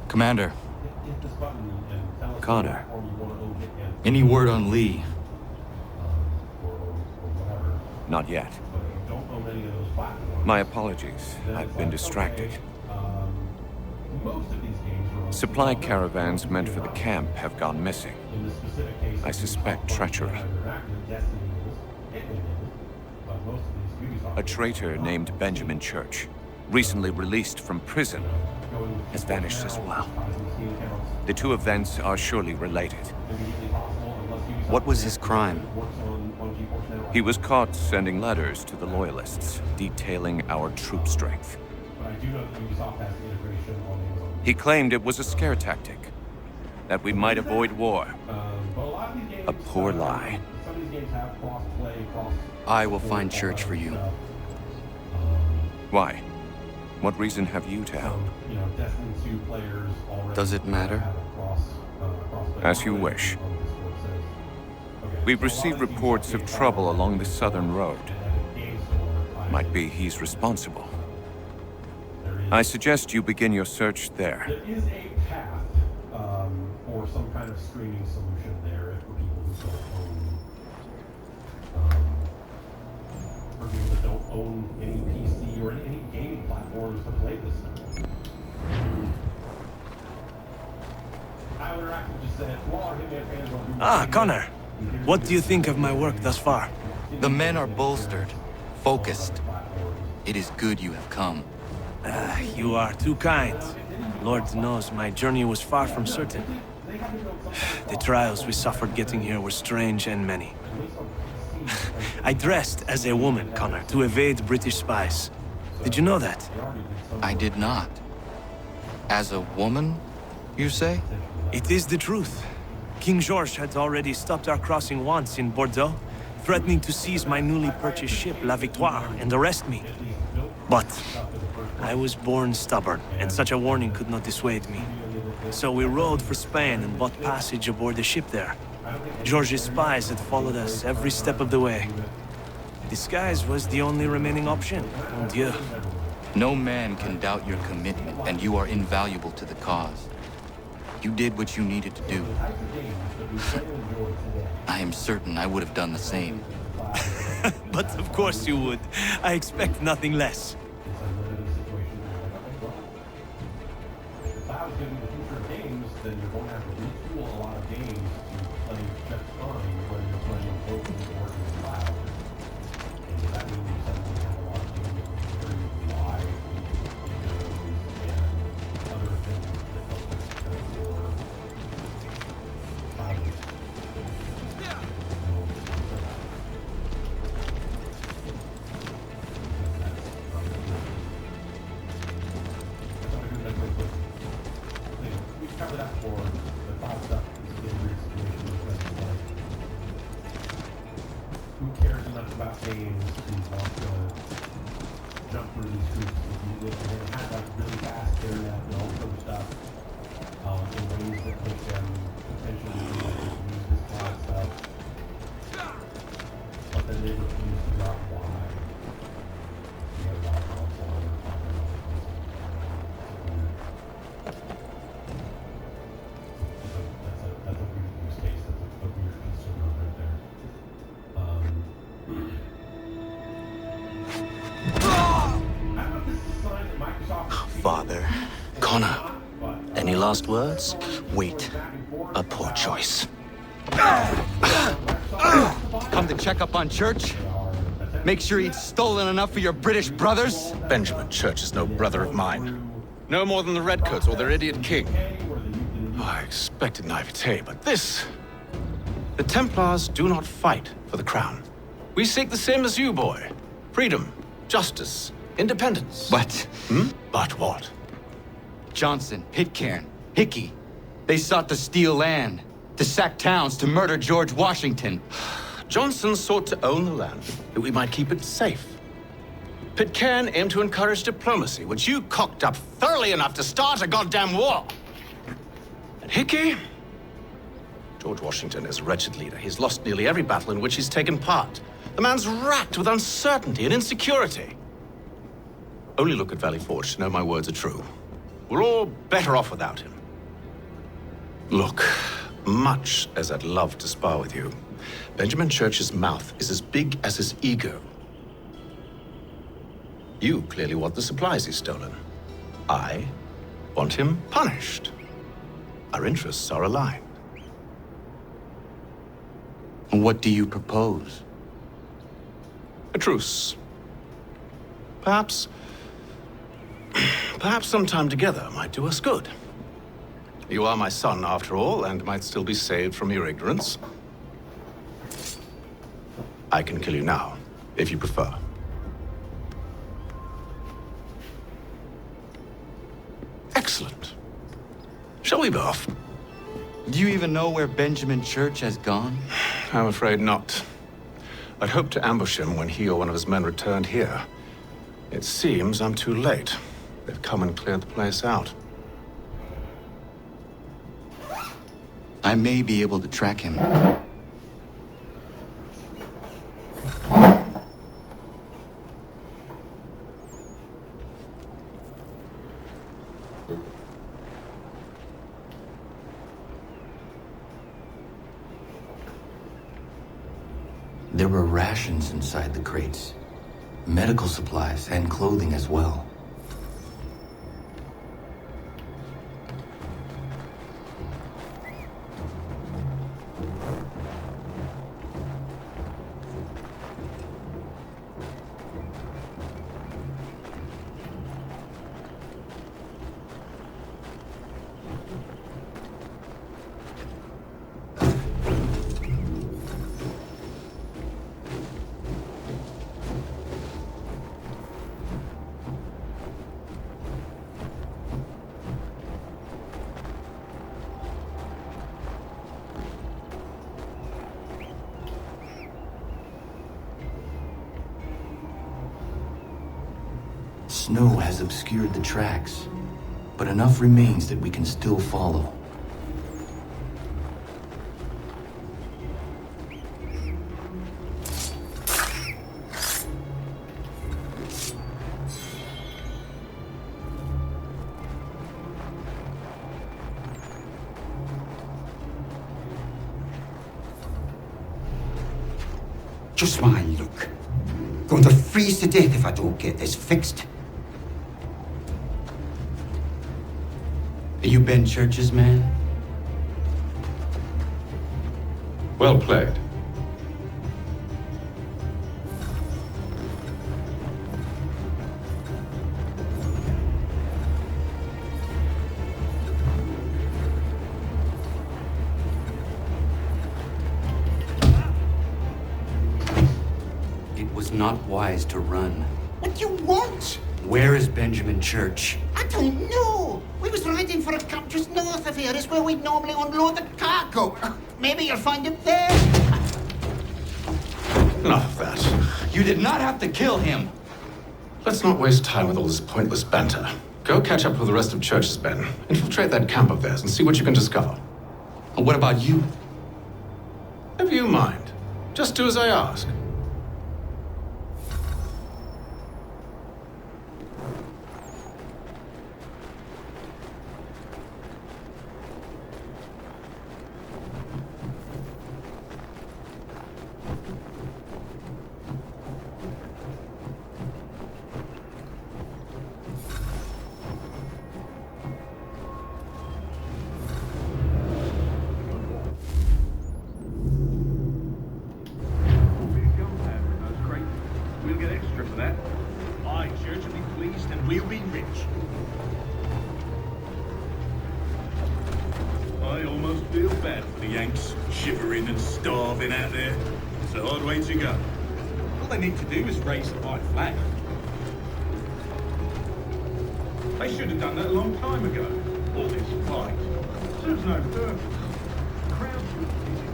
Commander. Connor. Any word on Lee? Not yet. My apologies. I've been distracted. Supply caravans meant for the camp have gone missing. I suspect treachery. A traitor named Benjamin Church, recently released from prison, has vanished as well. The two events are surely related. What was his crime? He was caught sending letters to the Loyalists, detailing our troop strength. He claimed it was a scare tactic, that we might avoid war. A poor lie. I will find Church for you. Why? What reason have you to help? Does it matter? As you wish. We've received reports of trouble along the southern road. Might be he's responsible. I suggest you begin your search there. There is a path or some kind of streaming solution there for people who don't own any PC or any gaming platforms to play this stuff. Ah, Connor. What do you think of my work thus far? The men are bolstered, focused. It is good you have come. You are too kind. Lord knows my journey was far from certain. The trials we suffered getting here were strange and many. I dressed as a woman, Connor, to evade British spies. Did you know that? I did not. As a woman, you say? It is the truth. King George had already stopped our crossing once in Bordeaux, threatening to seize my newly purchased ship, La Victoire, and arrest me. But I was born stubborn, and such a warning could not dissuade me. So we rode for Spain and bought passage aboard the ship there. George's spies had followed us every step of the way. Disguise was the only remaining option, mon Dieu. No man can doubt your commitment, and you are invaluable to the cause. You did what you needed to do. I am certain I would have done the same. But of course you would. I expect nothing less. If I was giving the future of games, then you're going to have to retool a lot of games to play just fine when you're playing locally or in the cloud. And does that mean you suddenly have a lot of games that are very live videos and other things that help us for cloud use? We've covered that for the cloud stuff. Is a weird situation because it's like, who cares enough about games to want to jump through these hoops? If they have like really fast internet and all sort of stuff in ways that make them potentially able to use this cloud stuff, but then they refuse to drop why. You have a lot of console or that's a weird use case. That's a weird consumer right there. I don't know if this is a sign that Microsoft is Father. Connor. Any last words? Wait. A poor choice. Come to check up on Church? Make sure he'd stolen enough for your British brothers? Benjamin Church is no brother of mine. No more than the Redcoats or their idiot king. Oh, I expected naivete, but this... The Templars do not fight for the crown. We seek the same as you, boy. Freedom, justice, independence. But But what? Johnson, Pitcairn, Hickey, they sought to steal land, to sack towns, to murder George Washington. Johnson sought to own the land, that we might keep it safe. Pitcairn aimed to encourage diplomacy, which you cocked up thoroughly enough to start a goddamn war. And Hickey? George Washington is a wretched leader. He's lost nearly every battle in which he's taken part. The man's racked with uncertainty and insecurity. Only look at Valley Forge to know my words are true. We're all better off without him. Look, much as I'd love to spar with you, Benjamin Church's mouth is as big as his ego. You clearly want the supplies he's stolen. I want him punished. Our interests are aligned. What do you propose? A truce. Perhaps some time together might do us good. You are my son, after all, and might still be saved from your ignorance. I can kill you now, if you prefer. Excellent. Shall we be off? Do you even know where Benjamin Church has gone? I'm afraid not. I'd hoped to ambush him when he or one of his men returned here. It seems I'm too late. They've come and cleared the place out. I may be able to track him. There were rations inside the crates. Medical supplies and clothing as well. Snow has obscured the tracks, but enough remains that we can still follow. Just my luck. Going to freeze to death if I don't get this fixed. Are you Ben Church's man? Well played. It was not wise to run. What do you want? Where is Benjamin Church? I don't know. We was riding for a camp just north of here. Is where we'd normally unload the cargo. Maybe you'll find him there. Enough of that. You did not have to kill him. Let's not waste time with all this pointless banter. Go catch up with the rest of Church's men. Infiltrate that camp of theirs and see what you can discover. And what about you? Never you mind. Just do as I ask. We'll get extra for that. Aye, Church will be pleased and we'll be rich. I almost feel bad for the Yanks, shivering and starving out there. It's a hard way to go. All they need to do is raise the white flag. They should have done that a long time ago. All this fight serves no purpose. The crowd should be busy.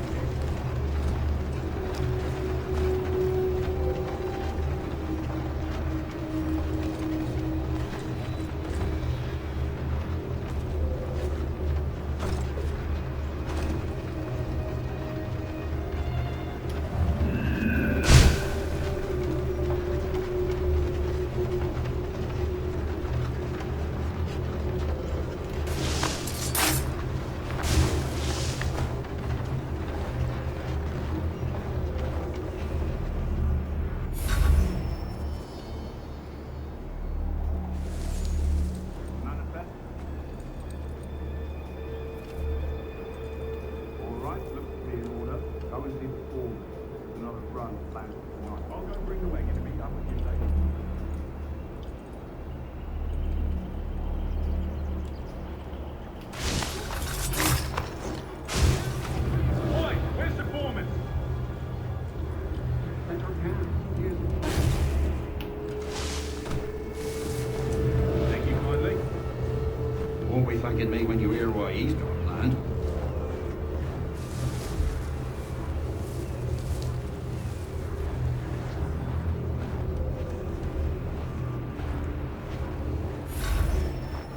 thanking me when you hear what he's got planned.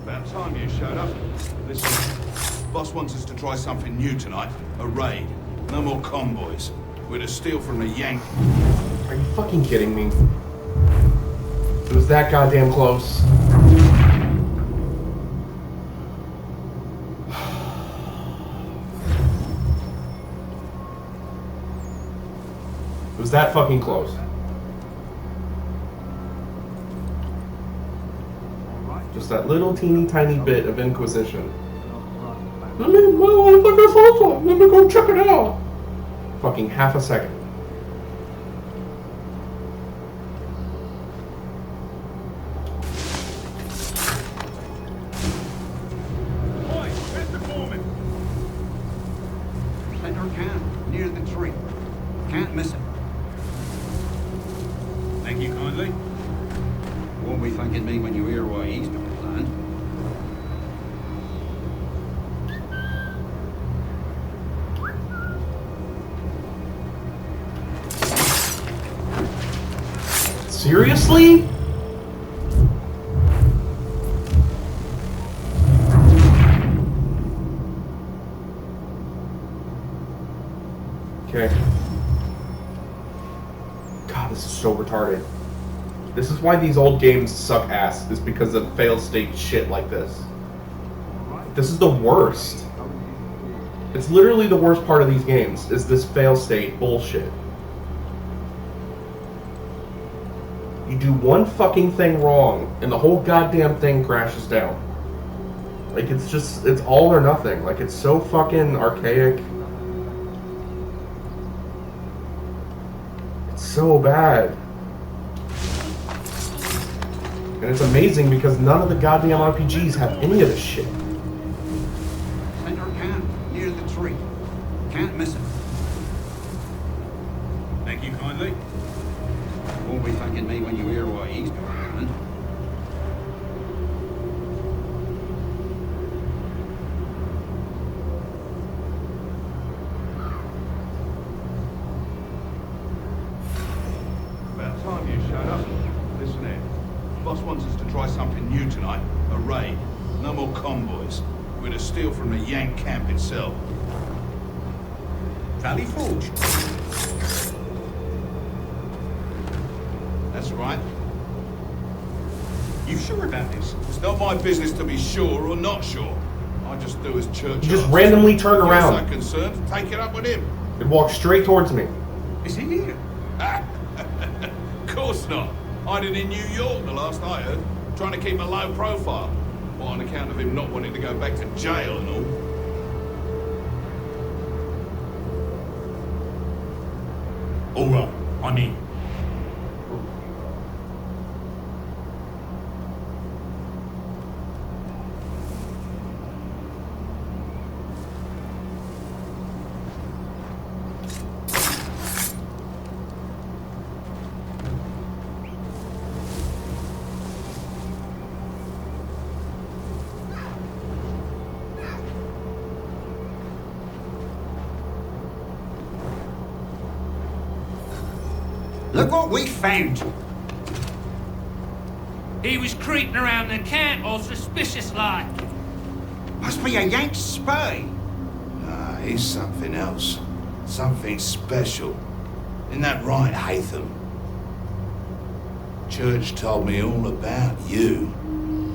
About time you showed up. Listen, boss wants us to try something new tonight. A raid. No more convoys. We're to steal from the Yank. Are you fucking kidding me? It was that goddamn close. It was that fucking close. Just that little teeny tiny bit of Inquisition. Let me go check it out. Fucking half a second. Boy, where's the foreman? Center camp, near the tree. Can't miss it. Thank you kindly. Won't be thanking me when you hear what he's got planned. Seriously? Okay. God, this is so retarded. This is why these old games suck ass, is because of fail-state shit like this. This is the worst. It's literally the worst part of these games, is this fail-state bullshit. You do one fucking thing wrong, and the whole goddamn thing crashes down. Like, it's just, it's all or nothing. Like, it's so fucking archaic. It's so bad. And it's amazing because none of the goddamn RPGs have any of this shit. Center camp, near the tree. Can't miss it. Thank you kindly. Won't be thanking me when you hear what he's got planned. About time you showed up. Listen here. Boss wants us to try something new tonight. A raid. No more convoys. We're to steal from the Yank camp itself. Valley Forge. That's right. You sure about this? It's not my business to be sure or not sure. I just do as church. You just randomly turn around. I'm concerned. Take it up with him. It walks straight towards me. Is he here? Of course not. Hiding in New York, the last I heard. Trying to keep a low profile. Well, on account of him not wanting to go back to jail and all. All right, I'm in. Look what we found. He was creeping around the camp all suspicious-like. Must be a Yank spy. Ah, he's something else. Something special. Isn't that right, Hatham? Church told me all about you.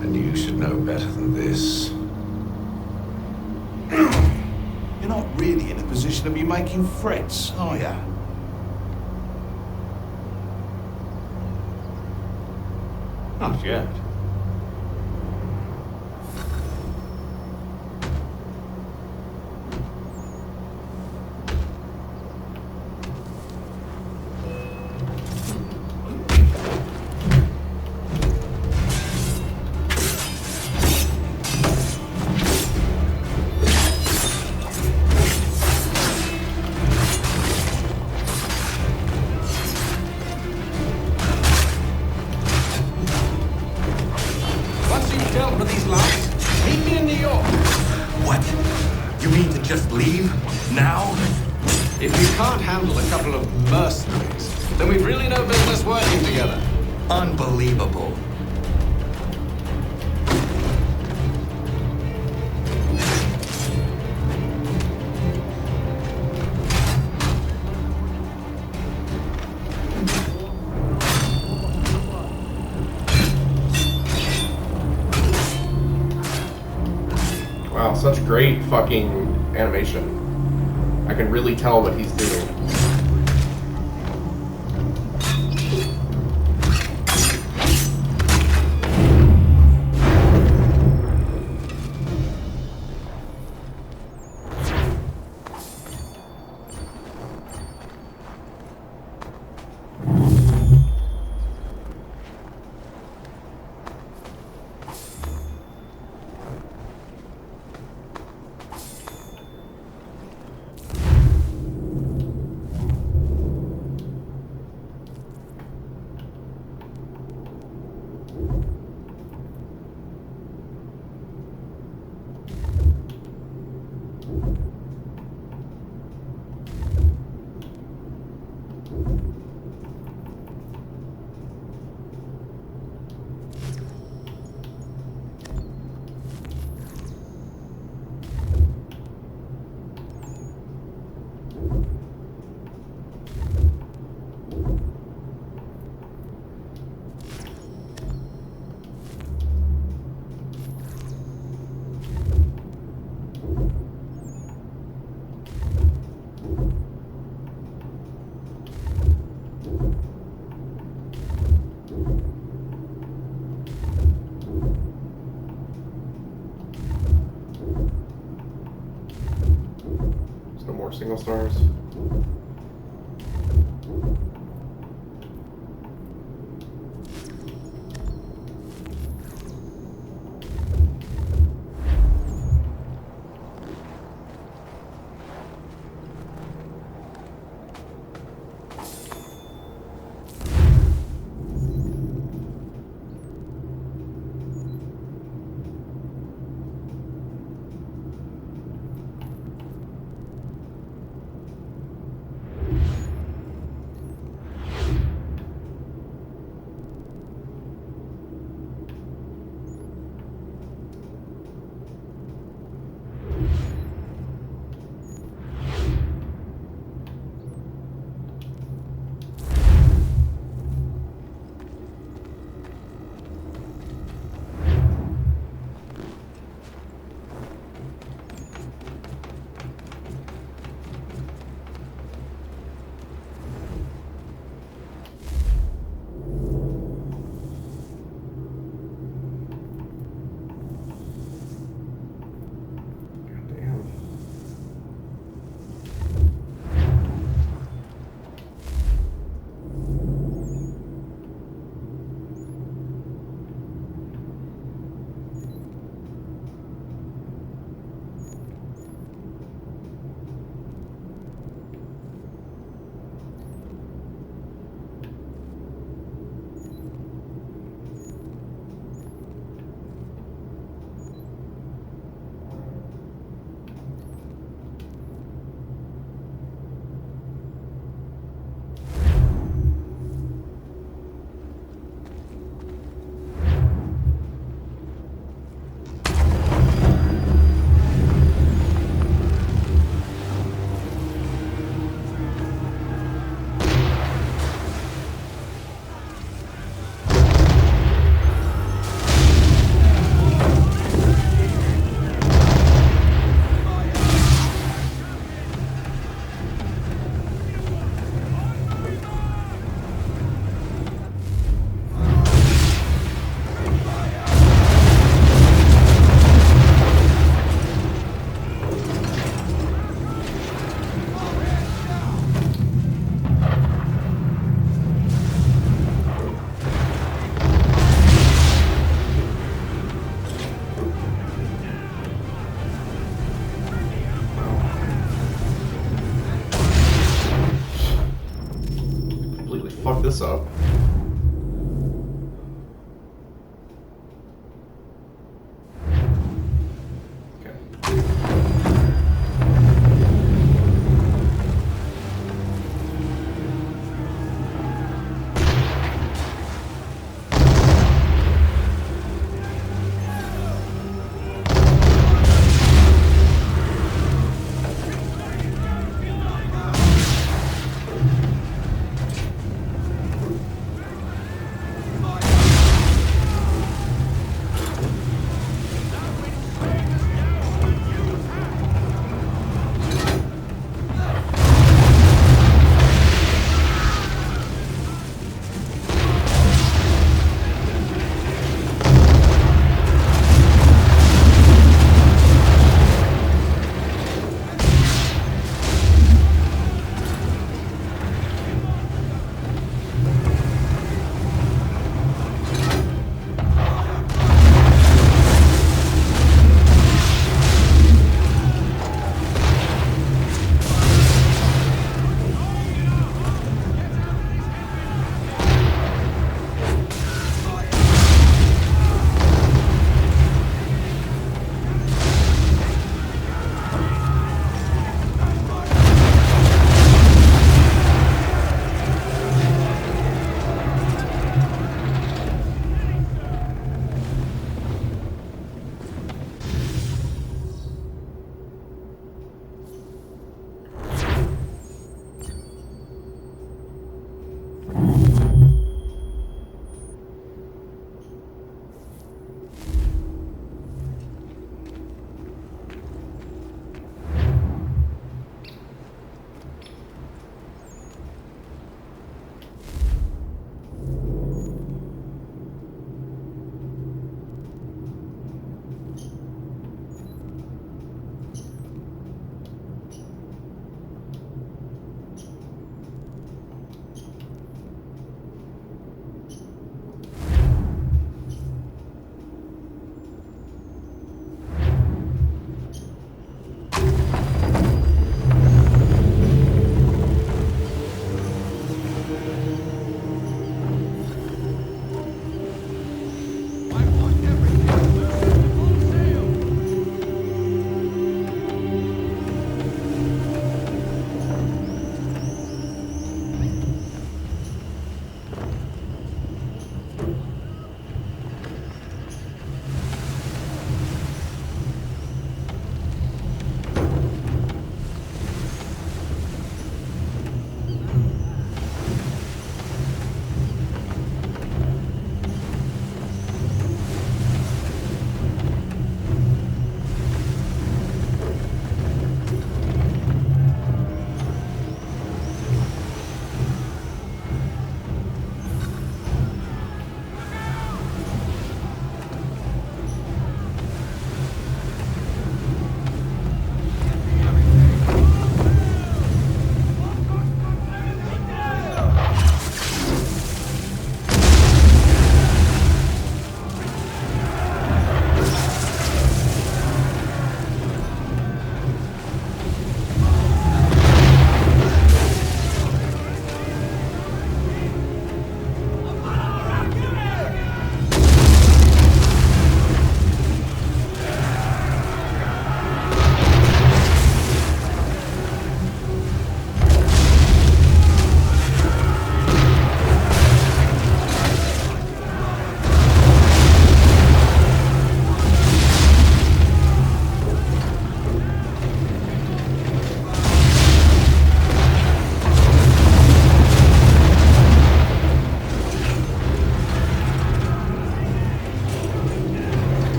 And you should know better than this. You're not really in a position to be making threats, are you? Not yet. Once you've dealt with these lies, meet me in New York. just leave? Now? If you can't handle a couple of mercenaries, then we've really no business working together. Unbelievable. Wow, such great fucking animation. I can really tell what he's doing. No more single stars.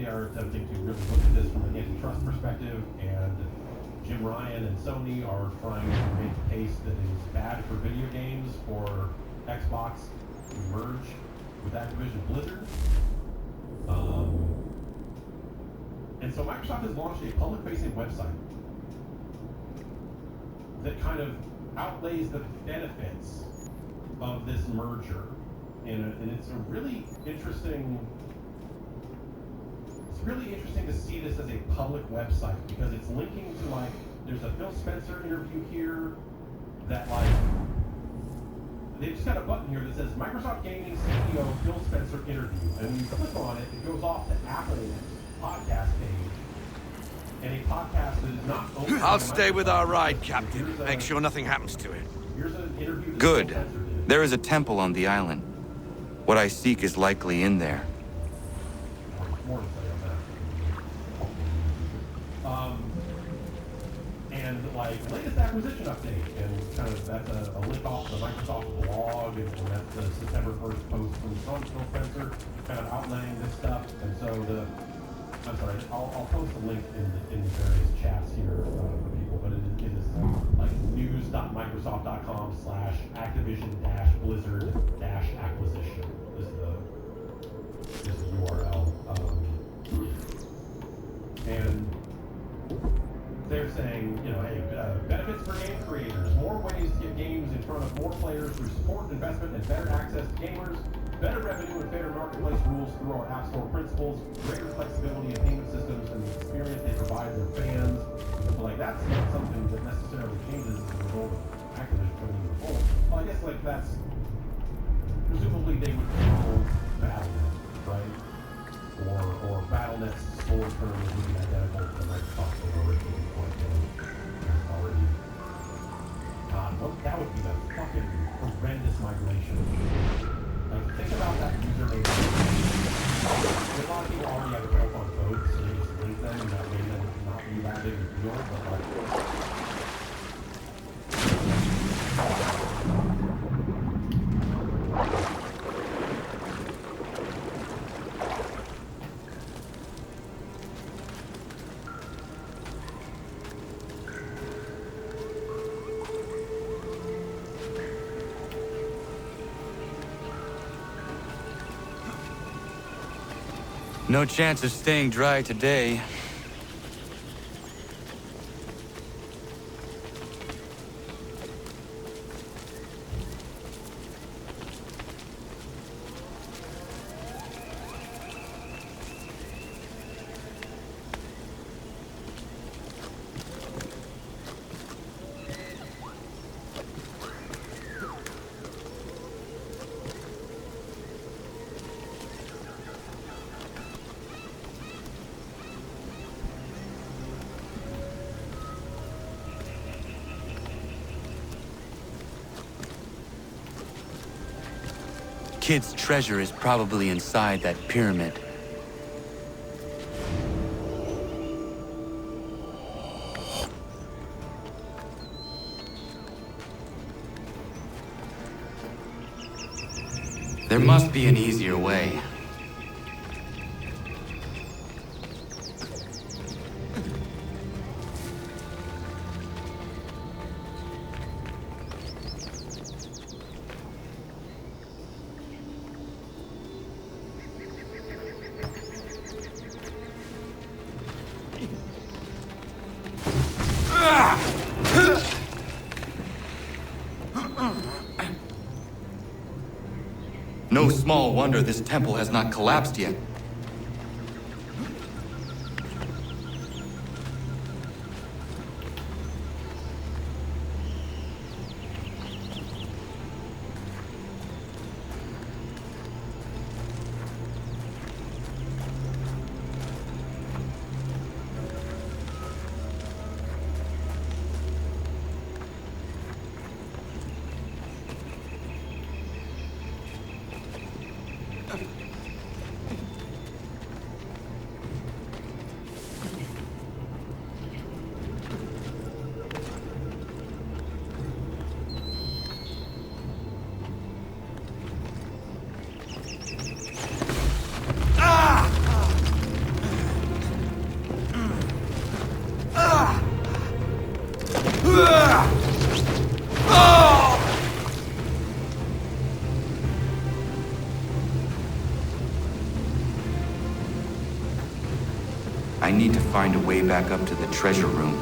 they are attempting to really look at this from an antitrust perspective, and Jim Ryan and Sony are trying to make a case that it is bad for video games for Xbox to merge with Activision Blizzard. And so Microsoft has launched a public-facing website that kind of outlays the benefits of this merger. And it's a really interesting. It's really interesting to see this as a public website because it's linking to like there's a Phil Spencer interview here that like they just got a button here that says Microsoft Gaming CEO Phil Spencer interview, and when you click on it, it goes off to Apple's podcast page, and a podcast that is not open. I'll stay with our ride, Captain. Make sure nothing happens to it. Here's an interview that Good. Phil Spencer did. There is a temple on the island. What I seek is likely in there. More to say on that. And like latest acquisition update, and kind of that's a link off the Microsoft blog, and that's the September 1st post from Phil Spencer, kind of outlining this stuff. And so I'm sorry, I'll post a link in the various chats here for people, but it is like news.microsoft.com/Activision-Blizzard-acquisition. This is the URL. And they're saying, you know, hey, benefits for game creators, more ways to get games in front of more players through support, investment, and better access to gamers, better revenue and fair marketplace rules through our App Store principles, greater flexibility in payment systems, and the experience they provide their fans. But like that's not something that necessarily changes as a result of Activision coming into the fold. Well, I guess like that's presumably they would control Battle.net, right? Or Battle.net's store term would be identical to Microsoft originally already. Well, that would be a fucking horrendous migration. Like, think about that username. A lot of people already have a telephone code, so they just link them, and that way then not be that big a deal, but like... No chance of staying dry today. Kid's treasure is probably inside that pyramid. There must be an easier way. No small wonder this temple has not collapsed yet. I need to find a way back up to the treasure room.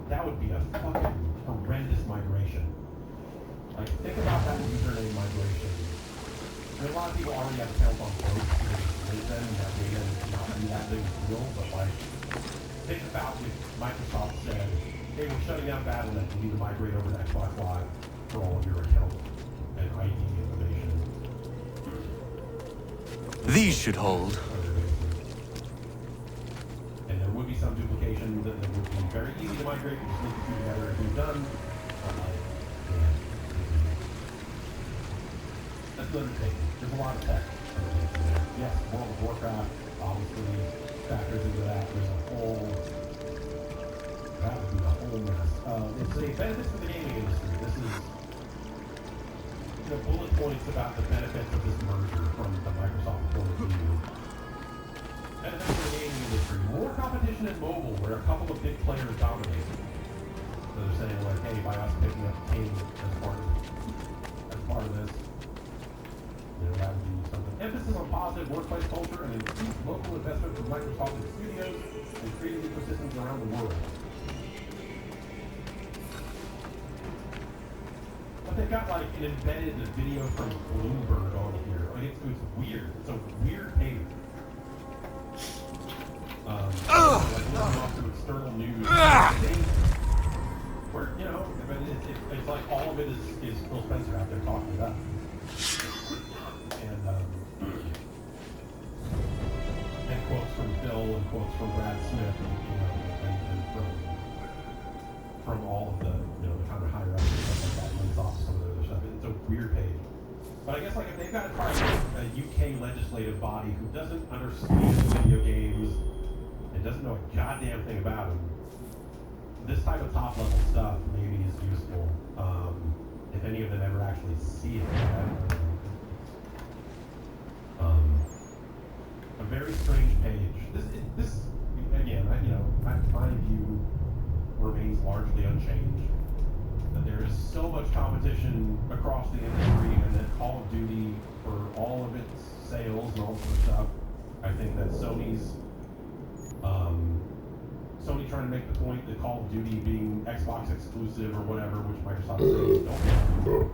That would be a fucking horrendous migration. Like, think about that username migration. I mean, a lot of people already have accounts on both, and they just link them and have data and not be that big of a deal, but like, think about if Microsoft said, hey, we're shutting down Battle.net, you need to migrate over to Xbox Live for all of your accounts and ID information. These should hold. And there would be some duplication that would be very easy to migrate, just link the two together and be done. But like, yeah. That's an undertaking. There's a lot of tech undertaking there. Yes, World of Warcraft obviously factors into that. There's a whole, that would be a whole mess. It's a benefits for the gaming industry. This is, bullet points about the benefits of this merger from the Microsoft point of view. Benefits for the gaming industry. More competition in mobile, where a couple of big players dominate. So they're saying like, hey, by us picking up the team as part of this, that would be something. Emphasis on positive workplace culture and increased local investment from Microsoft and studios and creative ecosystems around the world. But they've got like an embedded video from Bloomberg on here. Like it's weird. It's a weird page. Like looking off some external news. Where, it's like all of it is Phil Spencer out there talking about. And quotes from Phil and quotes from Brad Smith, and from all of the, the kind of higher ups and stuff like that, links off some of the other stuff. It's a weird page. But I guess like if they've got to try a UK legislative body who doesn't understand video games and doesn't know a goddamn thing about them, this type of top level stuff maybe is useful. If any of them ever actually see it. A very strange page. This again, my view remains largely unchanged. That there is so much competition across the industry, and that Call of Duty, for all of its sales and all sorts of stuff, I think that Sony trying to make the point that Call of Duty being Xbox exclusive or whatever, which Microsoft says don't do.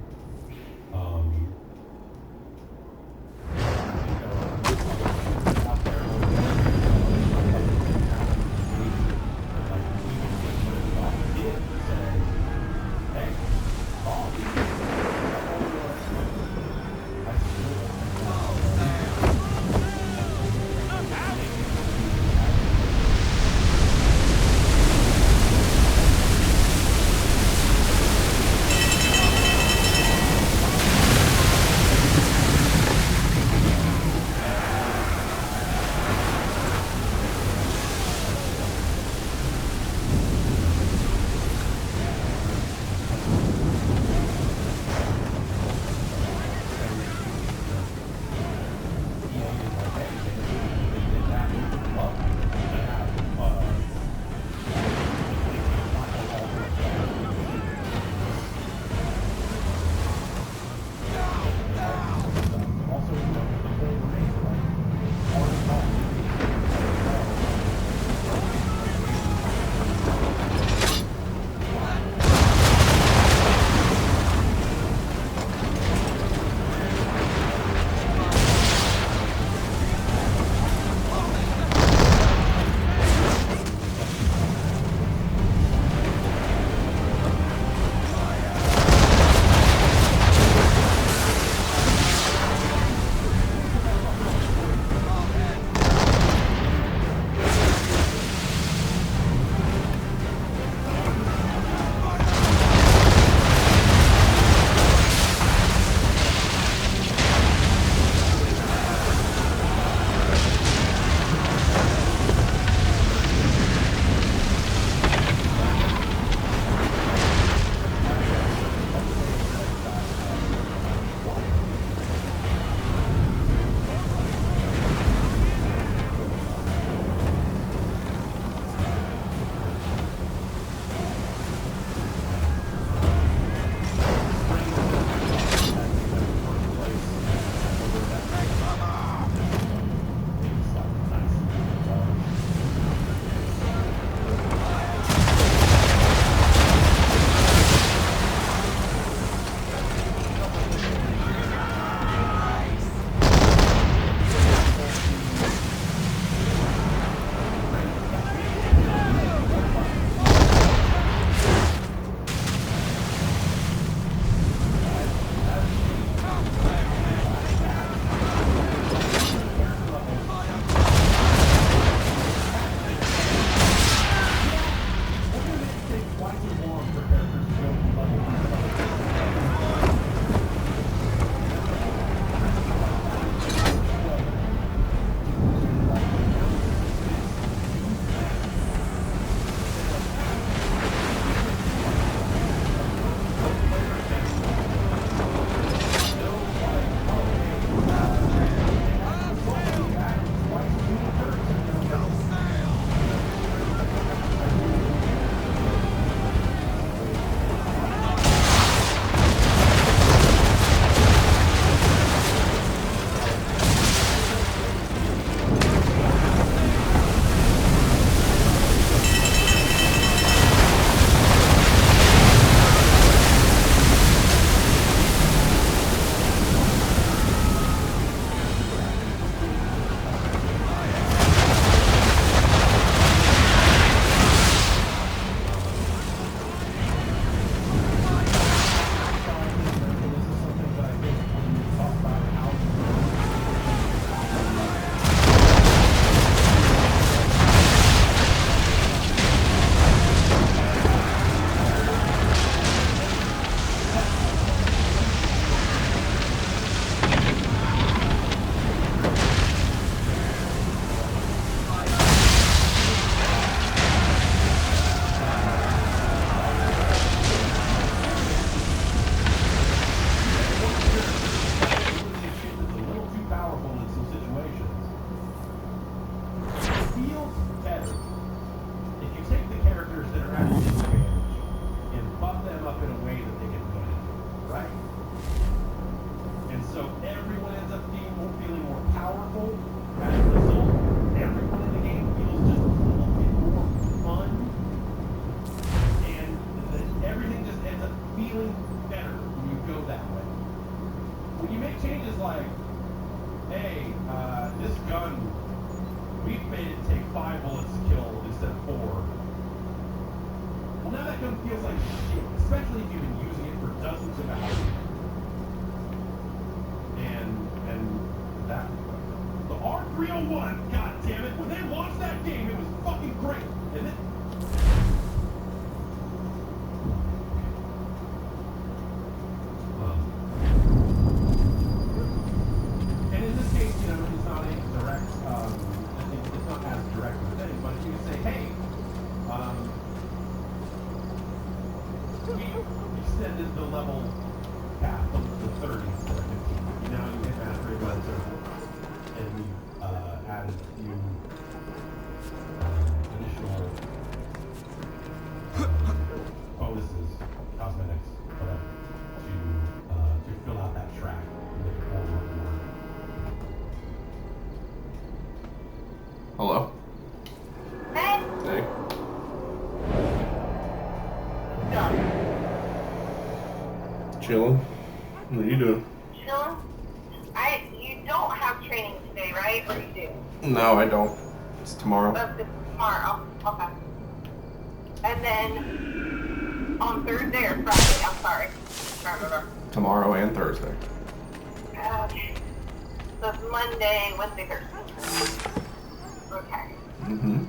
feels better if you take the characters that are at a disadvantage and buff them up in a way that they can manage, right? And so everyone ends up feeling more powerful. As a result, everyone in the game feels just a little bit more fun, and everything just ends up feeling better when you go that way. When you make changes like, hey, this gun, we've made it take 5 bullets to kill instead of 4. Well, now that gun feels like shit, especially if you've been using it for dozens of hours. And that, the R301, god damn it, when they launched that game, it was fucking great. And it, and in this case, you know, it's not a direct, it's not as direct as a thing, but you can say, hey, we extended the level cap up to 30 instead of 15. Now you hit mastery by the circle, and we added a few additional bonuses, cosmetics, whatever, to fill out that track and make it more rewarding. Hello? Hey. Hey. Chilling. What are you doing? Chilling? You don't have training today, right? Or you do? No, I don't. It's tomorrow. It's tomorrow. Okay. And then on Thursday or Friday? I'm sorry. I can't remember. Tomorrow and Thursday. Okay. So it's Monday, Wednesday, Thursday. Okay. Mm-hmm.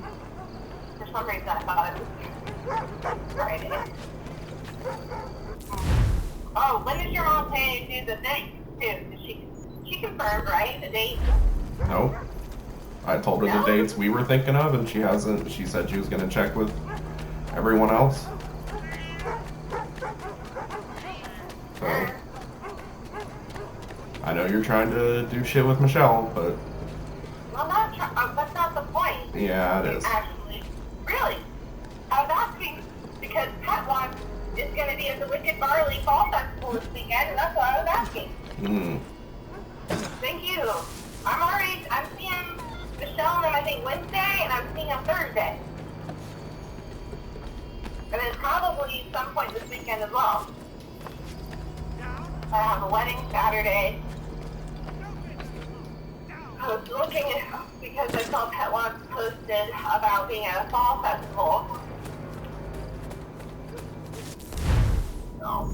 For some reason I thought it was Friday. Oh, when did your mom say to do the thing, too? She confirmed, right? The date? No. I told her the dates we were thinking of, and she hasn't. She said she was going to check with everyone else. So, I know you're trying to do shit with Michelle, but... Well, that's not the point. Yeah, it is. Actually. Really? I was asking because Pet Watch is going to be at the Wicked Barley Fall Festival this weekend, and that's why I was asking. Mm. Thank you. I'm seeing Michelle and them, I think, Wednesday, and I'm seeing them Thursday. And then probably some point this weekend as well. I have a wedding Saturday. I was looking because I saw Pet Watch posted about being at a fall festival. So,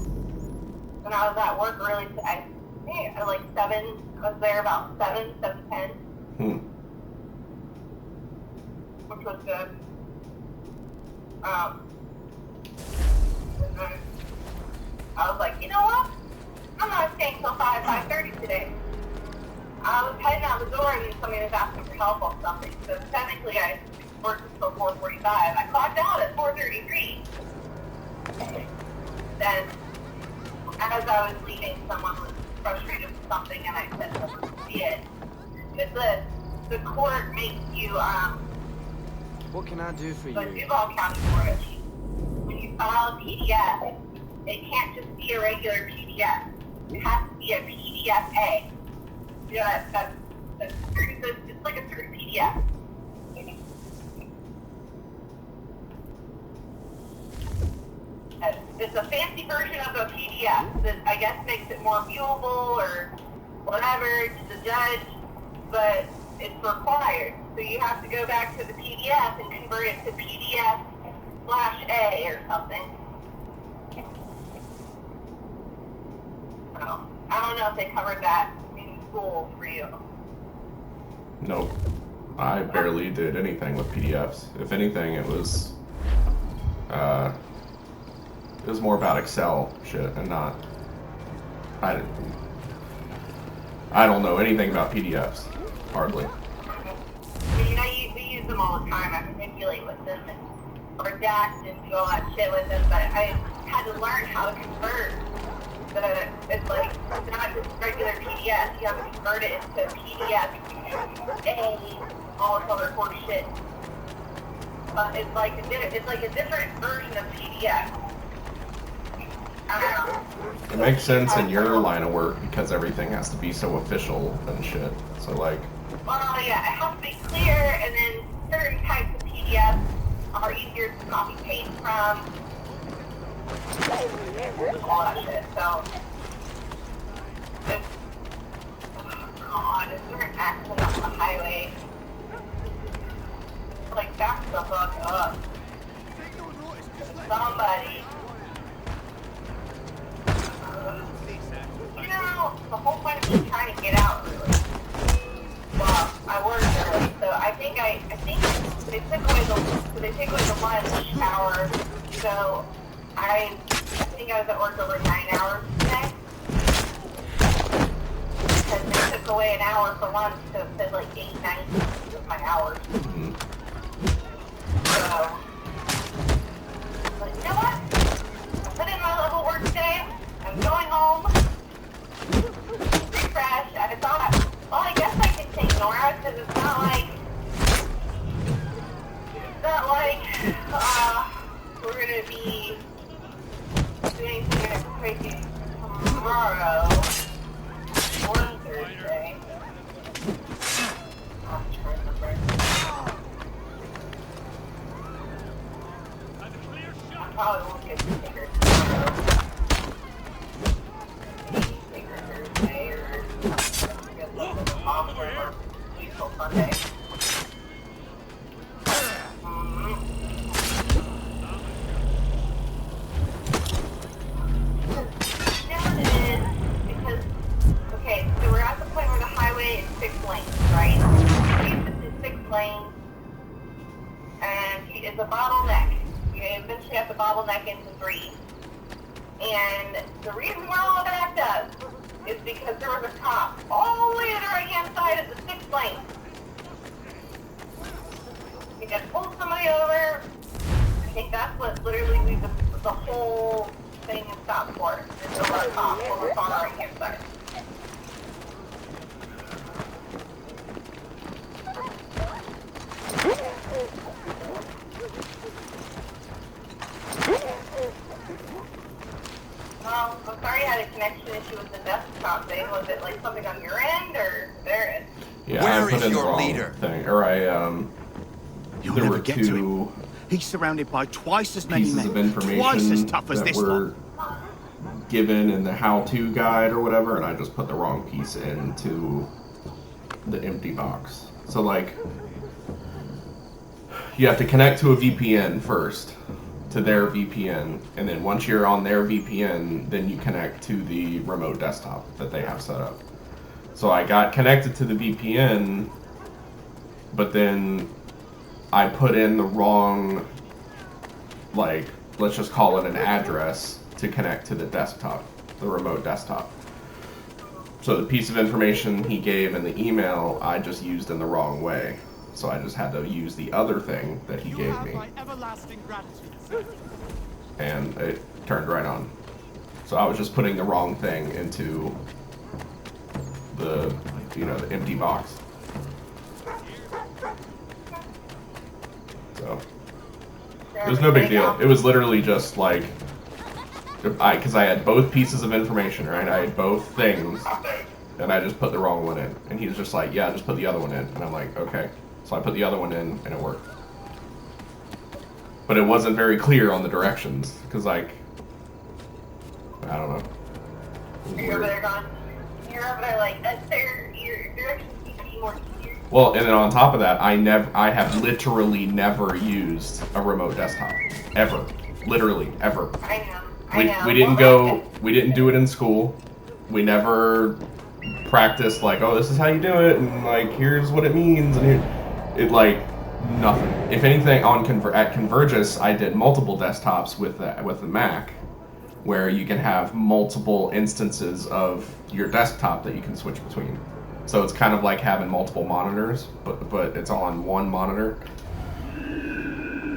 when I was at work early, I think at like 7, I was there about 7:10. Which was good. And then I was like, you know what? I'm not staying till 5:30 today. I was heading out the door and somebody was asking for help on something. So technically I worked until 4:45. I clocked out at 4:33. Then, as I was leaving, someone was frustrated with something, and I said, see it. Because the court makes you, what can I do for you? the Duval County Court, when you file a PDF, it can't just be a regular PDF. It has to be a PDF-A. You know, it's like a certain PDF. It's a fancy version of a PDF that I guess makes it more viewable or whatever to the judge, but it's required. So you have to go back to the PDF and convert it to PDF/A or something. So, I don't know if they covered that in school for you. Nope. I barely did anything with PDFs. If anything, it was more about Excel shit and not. I don't know anything about PDFs, hardly. You know, we use them all the time. I manipulate with them and redact and do all that shit with them, but I had to learn how to convert. It's like, it's not just regular PDF. You have to convert it into PDF, A, all this other horse shit. it's like a different version of PDF. I don't know. It makes sense in your line of work because everything has to be so official and shit. So like. Well, yeah, it has to be clear, and then certain types of PDFs are easier to copy paste from. All that shit. So, oh God, is there an accident on the highway? Like, back the fuck up. Somebody. You know, the whole point of me trying to get out early. Well, I worked early, so I think they took away the lunch hour, so I think I was at work over 9 hours today. Because they took away an hour for lunch, so it said like 8:90 of my hours. So, but you know what? I put in my level work today. I'm going home. Refresh. I thought, well, I guess I can take Nora because it's not like we're gonna be doing something crazy tomorrow or Thursday. I'm trying to remember. I probably won't get to take her tomorrow. Take her Thursday or get the mom or until Sunday. Okay, so we're at the point where the highway is 6 lanes, right? It's 6 lanes, and it's a bottleneck. You eventually have to bottleneck into 3. And the reason why all that does is because there was a cop all the way on the right-hand side of the 6 lanes. You just pulled somebody over. I think that's what literally the whole thing is stopped for. There's a lot of cops over on the right-hand side. Well, I'm sorry you had a connection issue with the desktop thing. Was it like something on your end or their end? Yeah, Where I put is in the your wrong leader? thing. Or You'll there never were get to 2 him. He's surrounded by twice as many pieces of men, information twice as tough as that this were lot. given in the how-to guide or whatever, and I just put the wrong piece into the empty box. So like, you have to connect to a VPN first, to their VPN, and then once you're on their VPN, then you connect to the remote desktop that they have set up. So I got connected to the VPN, but then I put in the wrong, like, let's just call it an address to connect to the desktop, the remote desktop. So the piece of information he gave in the email, I just used in the wrong way. So I just had to use the other thing that he gave me. And it turned right on. So I was just putting the wrong thing into the, the empty box. So it was no big deal. It was literally just like, because I had both pieces of information, right? I had both things, and I just put the wrong one in. And he was just like, yeah, just put the other one in. And I'm like, okay. So I put the other one in, and it worked. But it wasn't very clear on the directions, because like, I don't know. You're over there going, you're over there like, that's there, your directions need to be more clear. Well, and then on top of that, I have literally never used a remote desktop. Ever. Literally, ever. I know. We didn't do it in school. We never practiced like, oh, this is how you do it, and like, here's what it means, and like, nothing. If anything, at Convergys, I did multiple desktops with the Mac, where you can have multiple instances of your desktop that you can switch between. So it's kind of like having multiple monitors, but it's all on one monitor.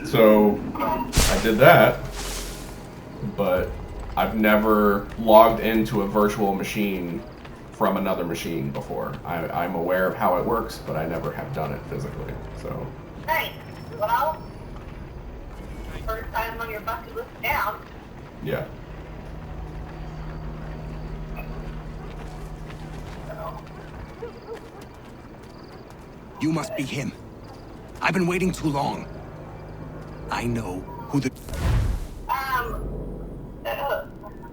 So I did that, but I've never logged into a virtual machine from another machine before. I'm aware of how it works, but I never have done it physically. So. Nice. Well, First item on your bucket list down. Yeah. You must be him. I've been waiting too long. I know who the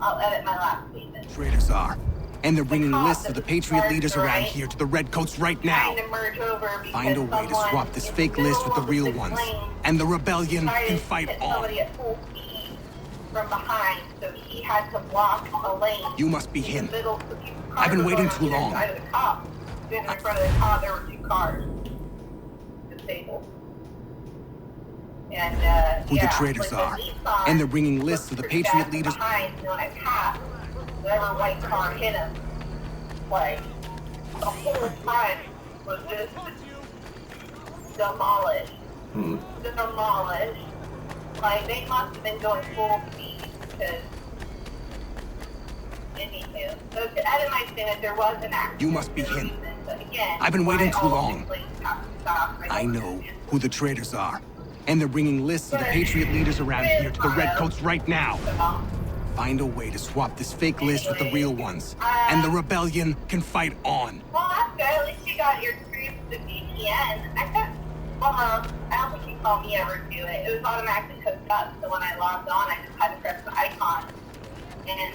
I'll edit my last statement. traitors are. And they're bringing lists of the Patriot leaders around here to the Redcoats right now. Find a way to swap this fake list with the real ones. And the rebellion can fight on. Somebody at full speed from behind, so he had to block a lane. You must be him. I've been waiting too long. In front of the car, there were 2 cars disabled. And Who the traitors are. And they're bringing lists of the Patriot leaders. Behind, when I passed, whatever white car hit him, like, the whole time was just demolished. Demolished. Like, they must have been going full speed, because they need to. So to edit my statement, there was an accident. You must be him. But again, I've been waiting too long. Stop. I know who the traitors are. And they're bringing lists of the Patriot leaders around here to the Redcoats right now. Find a way to swap this fake list with the real ones. And the rebellion can fight on. Well, that's good. At least you got your experience with the VPN. I don't think you saw me ever do it. It was automatically hooked up, so when I logged on, I just had to press the icon. And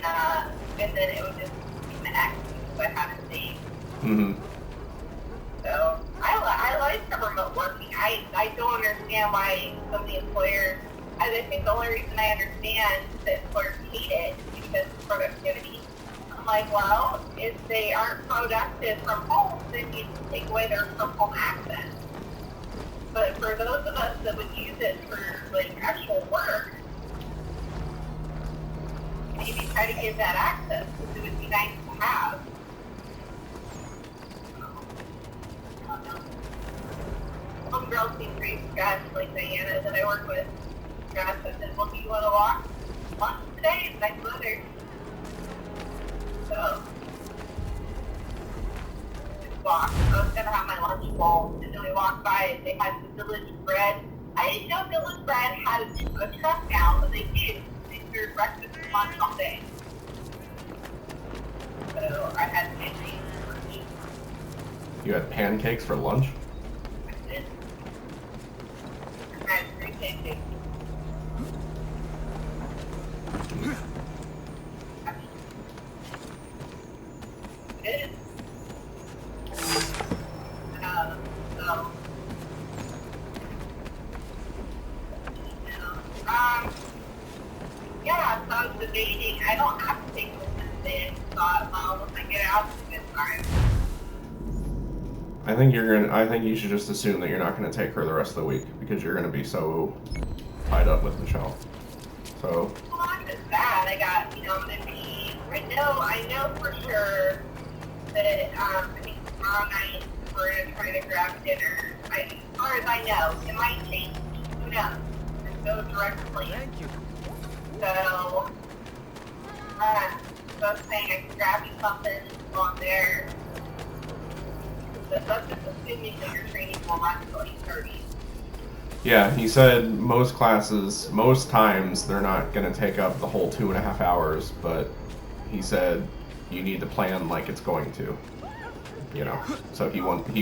then it would just be the X, so I had it saved. So, I like the remote working. I don't understand why some of the employers, I think the only reason I understand that employers hate it is because of productivity. I'm like, well, if they aren't productive from home, then you take away their from home access. But for those of us that would use it for, like, actual work, maybe try to give that access, because it would be nice to have. Some girls seem pretty stressed, like Diana that I work with. Stressed. I said, well, do you want to walk? Lunch today is nice weather. So, just walk. I was going to have my lunch bowl, and then we walked by and they had the village bread. I didn't know village bread had a truck now, but they did. They served breakfast and lunch all day. So, I had pancakes for lunch. You had pancakes for lunch? Pancakes. Good. Yeah, so I was debating. I don't have to take this today. So once I get out, it's fine. I think you should just assume that you're not gonna take her the rest of the week because you're gonna be so tied up with Michelle. So. Well, not just that. I got, I'm gonna be. I know for sure that I think tomorrow night we're gonna try to grab dinner. As far as I know, it might change. Who knows? There's no direct plan. Thank you. So, I was saying I can grab you something on there. But that's just assuming that your training will last until 8:30. Yeah, he said most classes, most times, they're not going to take up the whole 2.5 hours, but he said you need to plan like it's going to. So he wants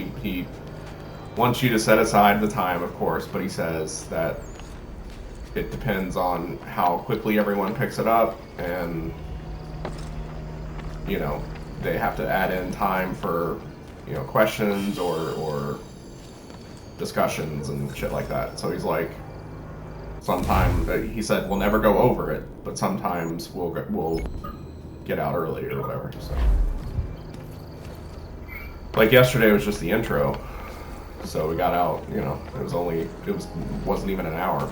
you to set aside the time, of course, but he says that it depends on how quickly everyone picks it up, and they have to add in time for questions or discussions and shit like that. So he's like, sometimes he said we'll never go over it, but sometimes we'll get out early or whatever. So, like yesterday was just the intro, so we got out. Wasn't even an hour.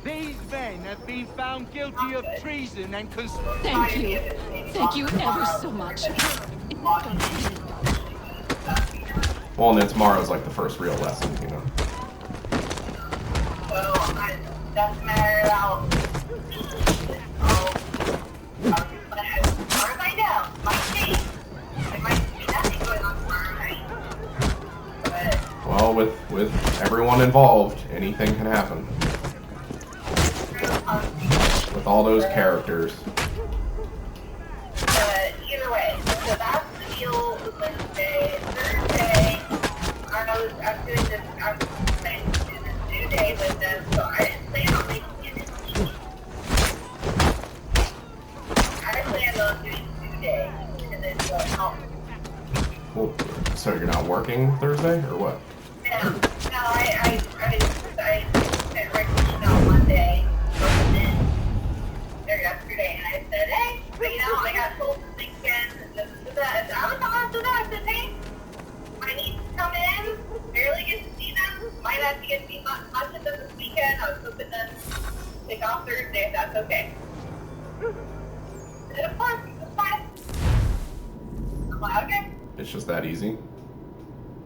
These men have been found guilty of treason and conspiracy. Thank you. Thank you ever so much. Well, and then tomorrow's like the first real lesson, So, doesn't matter about. As far as I know, might change. There might be nothing going on tomorrow night. But Well, with everyone involved, anything can happen. With all those characters. Either way, so that's the deal with Wednesday. Thursday, I don't know, I'm doing this, I'm planning to do this 2 day with them, so I didn't plan on making it this week. I planned on doing 2 days, and then going home. Well, so you're not working Thursday, or what? No, I sent Rick on Monday, there yesterday, and I said, hey, but you know, I got told this weekend, I was on to that, I said, hey, I need to come in, barely get to see them, might not get to see much of them this weekend, I was hoping to take off Thursday if that's okay. And of course, it's fine. I'm like, okay. It's just that easy?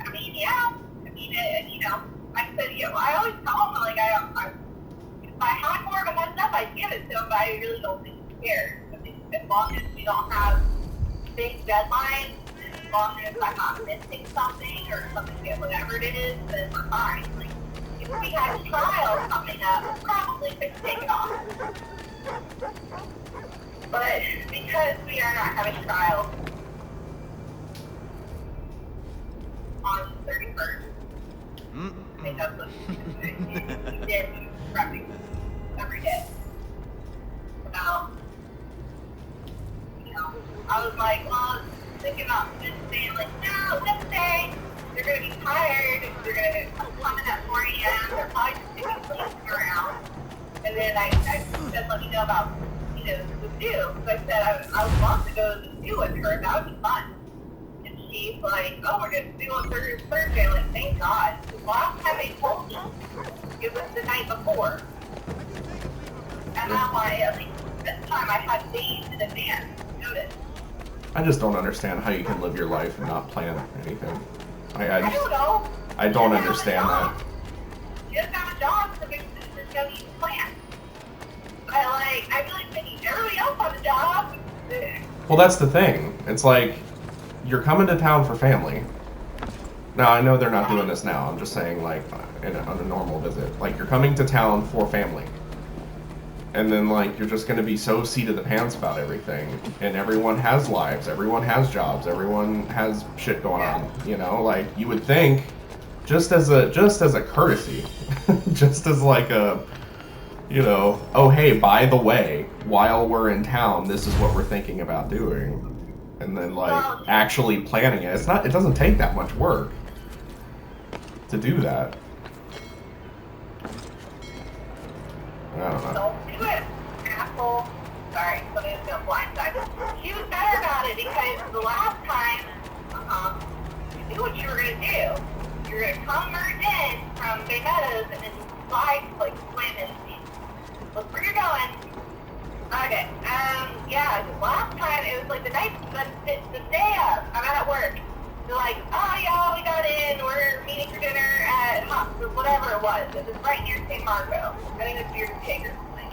I mean, yeah. I mean, you know, like I said, you know, I always tell them, like, if I had more of a heads up, I'd give it to them, but I really don't think he cares. I think as long as we don't have big deadlines, as long as I'm not missing something or something, whatever it is, then we're fine. Like, if we had a trial coming up, probably could take it off. But because we are not having trials on the 31st, I think that's what we did prepping every day. You know, I was like, well, thinking about Wednesday, like, no, Wednesday, they're going to be tired, they're going to come in at 4 a.m., they're probably just going to be sleeping around. And then I said, let me know about, you know, the zoo, because I said I would love to go to the zoo with her, that would be fun. And she's like, oh, we're going to do on Thursday. I'm like, thank God. Because last time they told me, it was the night before. And I'm like, at least this time I had days in advance notice. I just don't understand how you can live your life and not plan anything. I don't know. I don't understand that. You just have a job, so there's no need to plan. I feel like everybody else has a job. Well, that's the thing. It's like, you're coming to town for family. Now, I know they're not doing this now. I'm just saying, like, on a normal visit. Like, you're coming to town for family. And then, like, you're just going to be so seat of the pants about everything. And everyone has lives. Everyone has jobs. Everyone has shit going on. You know? Like, you would think, just as a courtesy, just as, like, a, you know, oh, hey, by the way, while we're in town, this is what we're thinking about doing. And then, like, actually planning it. It doesn't take that much work to do that. I don't know. Don't do it, asshole. Sorry, somebody's going blindside. She was better about it because the last time, you knew what you were going to do. You were going to come merge in from Bay Meadows and then slide, like, swim in the sea. Look where you're going. Okay, yeah, last time, it was like the day of, I'm at work. They're like, oh, yeah, we got in, we're meeting for dinner at whatever it was. It was right near St. Marco. I think it's near the Pig or something.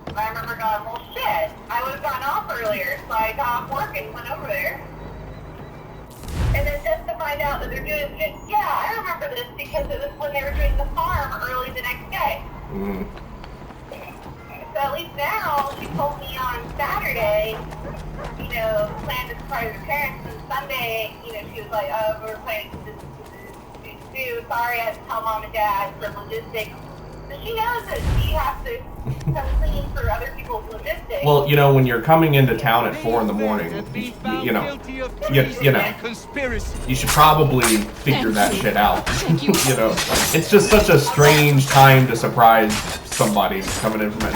And I remember going, well, shit, I would have gone off earlier, so I got off work and went over there. And then just to find out that they're doing it, yeah, I remember this because it was when they were doing the farm early the next day. Mm. So at least now, she told me on Saturday, you know, plan to surprise her parents, and Sunday, you know, she was like, oh, we're planning to do, sorry, I had to tell mom and dad for logistics. So she knows that she has to come clean for other people's logistics. Well, you know, when you're coming into town at 4 in the morning, you know, you should probably figure that shit out. You know, it's just such a strange time to surprise somebody coming in from it.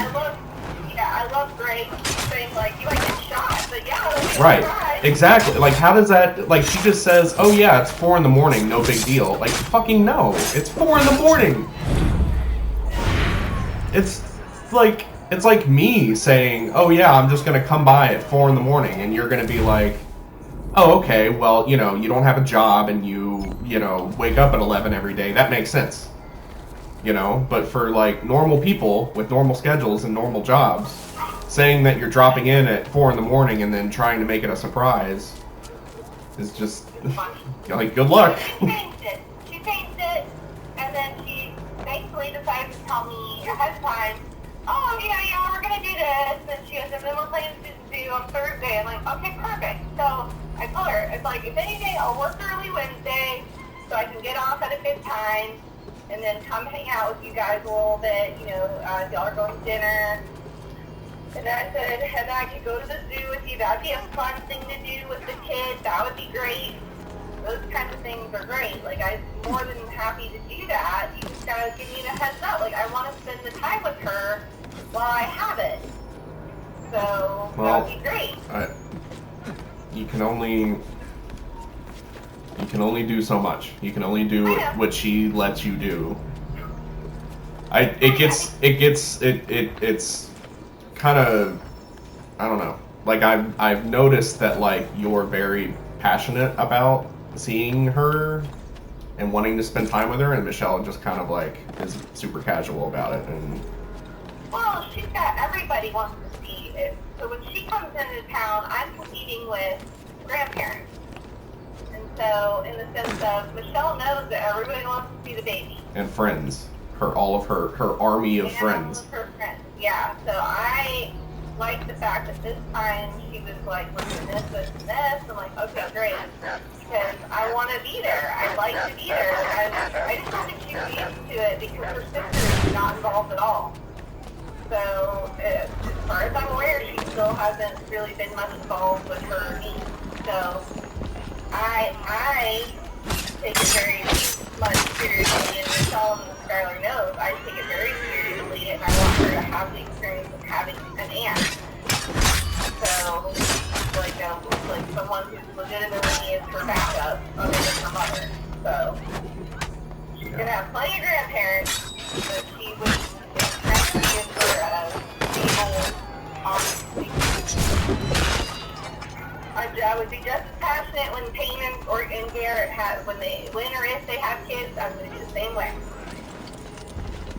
I love Greg saying, like, you might get shot, but yeah. Right, exactly. Like, how does that, like, she just says, oh yeah, it's 4 in the morning, no big deal. Like, fucking no, it's 4 in the morning. It's like me saying, oh yeah, I'm just gonna come by at 4 in the morning, and you're gonna be like, oh, okay, well, you know, you don't have a job and you know, wake up at 11 every day. That makes sense. You know, but for, like, normal people with normal schedules and normal jobs, saying that you're dropping in at 4 in the morning and then trying to make it a surprise is just, like, good luck. She recently decided to tell me ahead of time, oh, yeah, we're going to do this. And she goes, and then we're playing Zoo on Thursday. I'm like, okay, perfect. So I told her, it's like, if anything, I'll work early Wednesday so I can get off at a good time and then come hang out with you guys a little bit. You know, y'all are going to dinner. And then I said, and then I could go to the zoo with you. That would be a fun thing to do with the kids. That would be great. Those kinds of things are great. Like, I'm more than happy to do that. You just gotta give me the heads up. Like, I want to spend the time with her while I have it. So, that would be great. You can only do so much. You can only do what she lets you do. It's kind of, I don't know. Like, I've noticed that, like, you're very passionate about seeing her and wanting to spend time with her, and Michelle just kind of, like, is super casual about it. And well, she's got, everybody wants to see it. So when she comes into town, I'm competing with grandparents. And so, in the sense of, Michelle knows that everybody wants to see the baby. and friends. All of her army of friends. All of her friends, yeah. So I like the fact that this time she was like, we're doing this, this, and this. I'm like, okay, great. Because I want to be there. I like to be there. I just don't think she was used to it because her sister is not involved at all. So as far as I'm aware, she still hasn't really been much involved with her niece. So I take it very much seriously, and Michelle and Skylar knows I take it very seriously, and I want her to have the experience of having an aunt. So, like someone who's legitimately is her backup, other than her mother. So, she's gonna have plenty of grandparents, but she would expect to give her a stable, honestly. I would be just as passionate when Payne and Garrett have, when or if they have kids, I'm going to do the same way.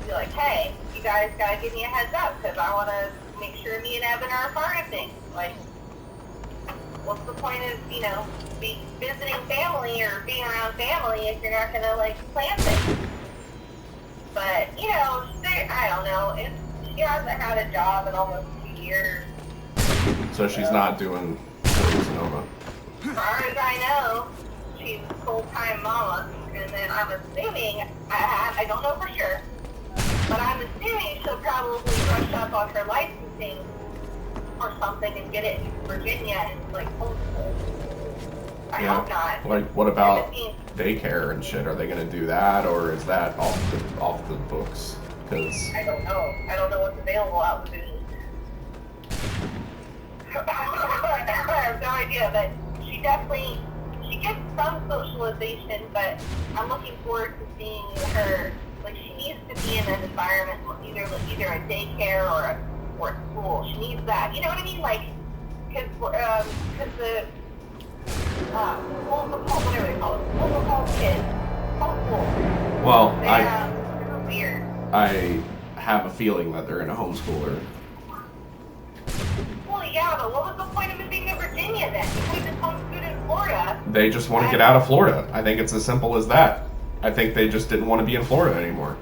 Be like, hey, you guys got to give me a heads up because I want to make sure me and Evan are a part of things. Like, what's the point of, visiting family or being around family if you're not going to, like, plan things? But, I don't know. She hasn't had a job in almost 2 years. So she's not doing Sonoma. As far as I know, she's a full-time mama, and then I'm assuming, I don't know for sure, but I'm assuming she'll probably brush up on her licensing or something and get it in Virginia and, like, homeschool. I hope not. Like, what about daycare and shit? Are they going to do that, or is that off the books? Because I don't know. I don't know what's available out in the I have no idea, but she gets some socialization, but I'm looking forward to seeing her, like, she needs to be in an environment, either a daycare or a school. She needs that, you know what I mean? Like, because the, whatever they call it, home kids, homeschool. Well, They're weird. I have a feeling that they're going to homeschool her. Well, yeah, but what was the point of moving to Virginia then? You could have just homeschooled in Florida. They just want to get out of Florida. I think it's as simple as that. I think they just didn't want to be in Florida anymore.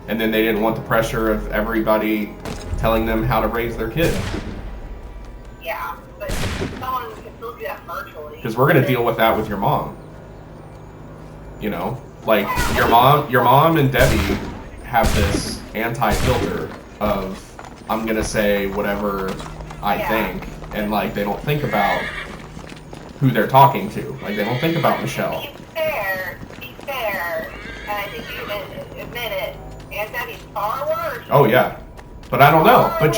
And then they didn't want the pressure of everybody telling them how to raise their kid. Yeah, but someone can still do that virtually. Because we're going to deal with that with your mom. Like, your mom and Debbie have this anti-filter of, I'm going to say whatever I think, and, like, they don't think about who they're talking to. Like, they don't think about Michelle. Be fair, and I think you admit it, Aunt Debbie's far worse. Oh, yeah. But I don't know. But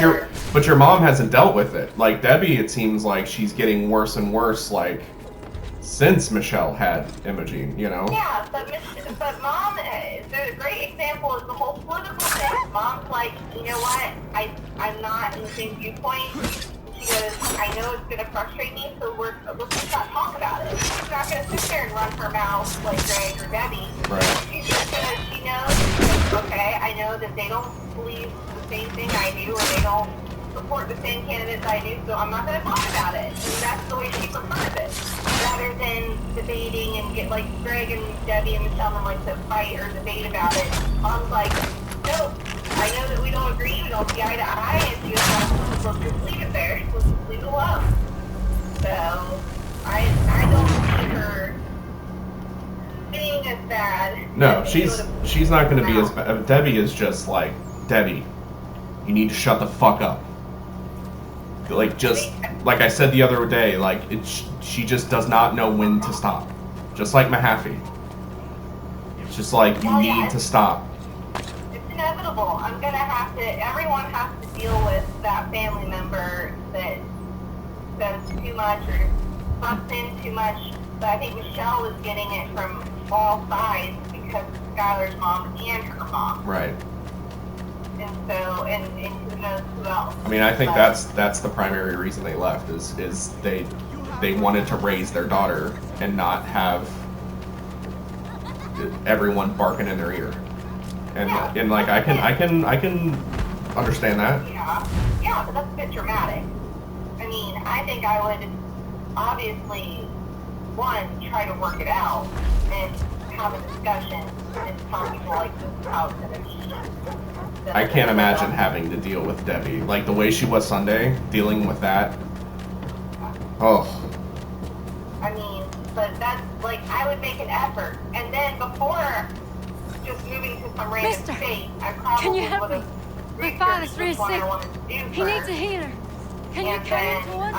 your mom hasn't dealt with it. Like, Debbie, it seems like she's getting worse and worse, like, since Michelle had Imogene, Yeah, but Mom, the great example is the whole political thing. Mom's like, you know what, I'm not in the same viewpoint. She goes, I know it's going to frustrate me, so let's just not talk about it. She's not going to sit there and run her mouth like Greg or Debbie. Right. She's just going to, she knows, okay, I know that they don't believe the same thing I do, or they don't support the same candidates I do, so I'm not going to talk about it. And that's the way she prefers it. Rather than debating and get, like, Greg and Debbie and Michelle and, like, to fight or debate about it, Mom's like, know that we don't agree, we don't see eye to eye, and she was like, let's just leave it there. Let's just leave it alone. So, I don't see her being as bad. No, she's not going to be as bad. Debbie is just like, Debbie, you need to shut the fuck up. Like, just, like I said the other day, like, she just does not know when to stop. Just like Mahaffey. It's just like, you need to stop. It's inevitable. I'm going to have to, everyone has to deal with that family member that says too much or busts in too much. But I think Michelle is getting it from all sides because of Skylar's mom and her mom. Right. And so, and who knows who else. I mean, I think that's the primary reason they left is they wanted to raise their daughter and not have everyone barking in their ear. And like I can understand that. Yeah, but that's a bit dramatic. I mean, I think I would obviously try to work it out and have a discussion and tell people like this is how it's gonna be. I can't imagine having to deal with Debbie. Like, the way she was Sunday, dealing with that. Oh. I mean, but that's, like, I would make an effort. And then before just moving to some random state, I probably would have My father's really sick. He needs a healer. Can you carry him to one? You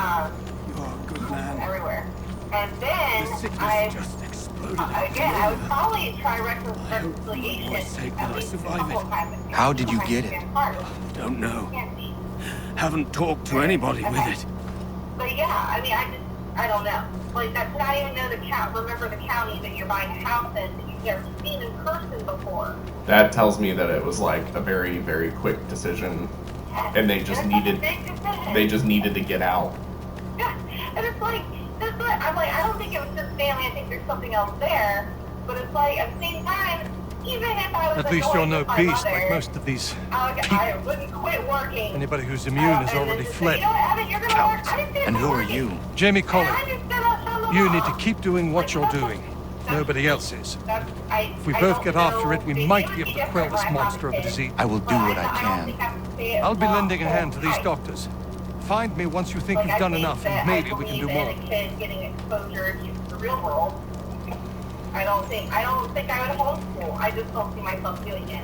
are a good man. Everywhere. And then I would probably try reconciliation at least a couple of times. How did you get it? Don't know. Haven't talked to anybody with it. But yeah, I mean, I don't know. Like, that's not even know remember the county that you're buying a house in that you've never seen in person before. That tells me that it was like a very, very quick decision, and they just needed to get out. Yeah, and it's like, I'm like, I don't think it was just family, I think there's something else there, but it's like, at the same time, even if I was at least you're no beast like most of these I wouldn't quit working. Anybody who's immune has already fled. You know what, Evan, you're gonna Cowards. work. And who are you? Jamie Collins. You need to keep doing what you're doing. Nobody else is. If we both get after it, we might be able to quell this monster of a disease. I will do what I can. I'll be lending a hand to these doctors. Find me once you think you've done enough, and maybe we can do more. Getting exposure to the real world. I don't think I would homeschool. I just don't see myself doing it.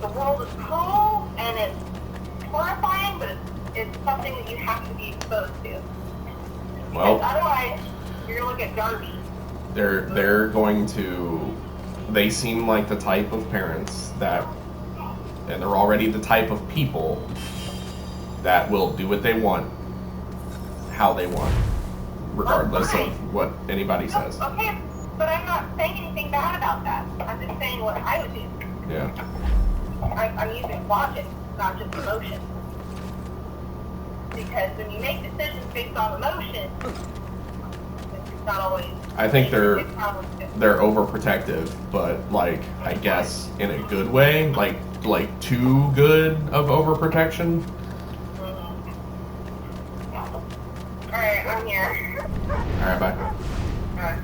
The world is cool and it's horrifying, but it's something that you have to be exposed to. Well, because otherwise, you're gonna look at Darby. They're going to. They seem like the type of parents that, and they're already the type of people that will do what they want, how they want, regardless of what anybody says. Okay, but I'm not saying anything bad about that. I'm just saying what I would do. Yeah. I'm using logic, not just emotion. Because when you make decisions based on emotion, it's not always. I think they're overprotective, but like I guess in a good way, like too good of overprotection. Alright, I'm here. Alright, bye. Alright.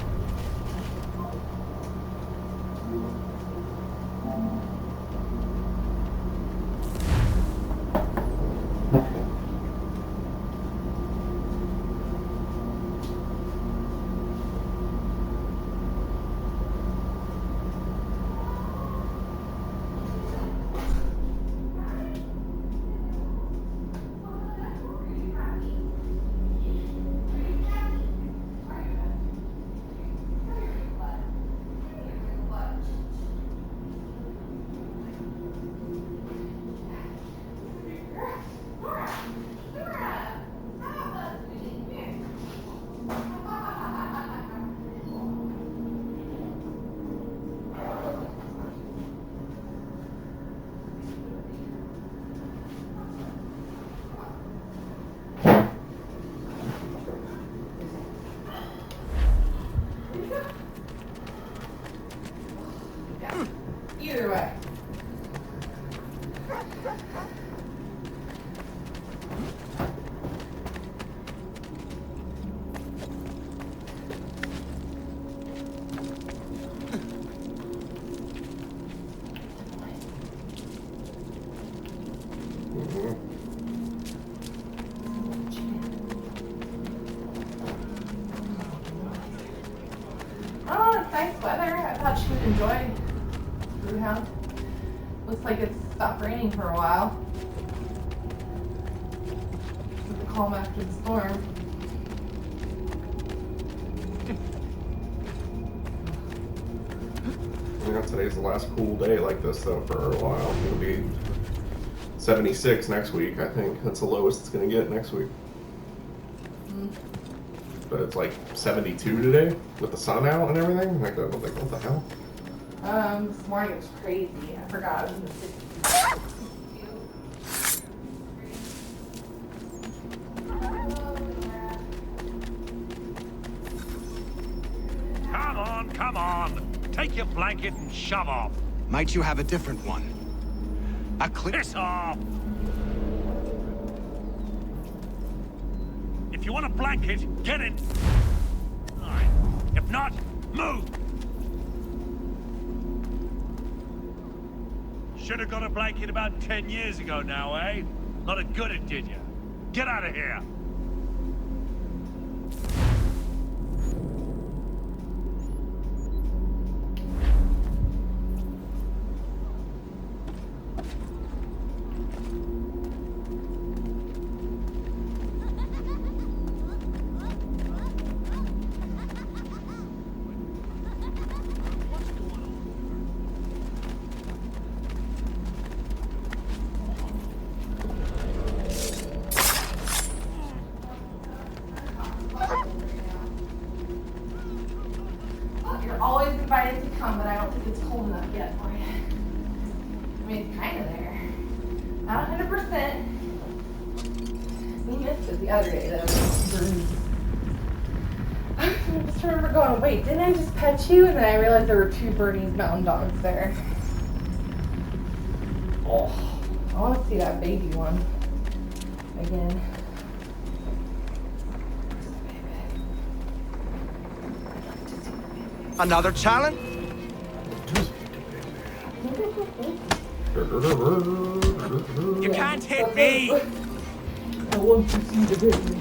Either way. nice weather. I thought she would enjoy Blue House. Looks like it's stopped raining for a while. With the calm after the storm. You know, today's the last cool day like this though for a while. It'll be 76 next week, I think. That's the lowest it's gonna get next week. But it's like 72 today with the sun out and everything. Like, what the hell? This morning it was crazy. I forgot it was in the 60s. Come on. Take your blanket and shove off. Might you have a different one? A Piss off! If you want a blanket, get it. Fine. If not, move. Should have got a blanket about 10 years ago now, eh? Not a good it, did you? Get out of here. You're always invited to come, but I don't think it's cold enough yet for you. I mean, it's kind of there. Not 100%. We missed it the other day, though. I just remember going, wait, didn't I just pet you? And then I realized there were 2 Bernese mountain dogs there. Oh, I want to see that baby one again. Another challenge? You can't hit me! I want to see the baby.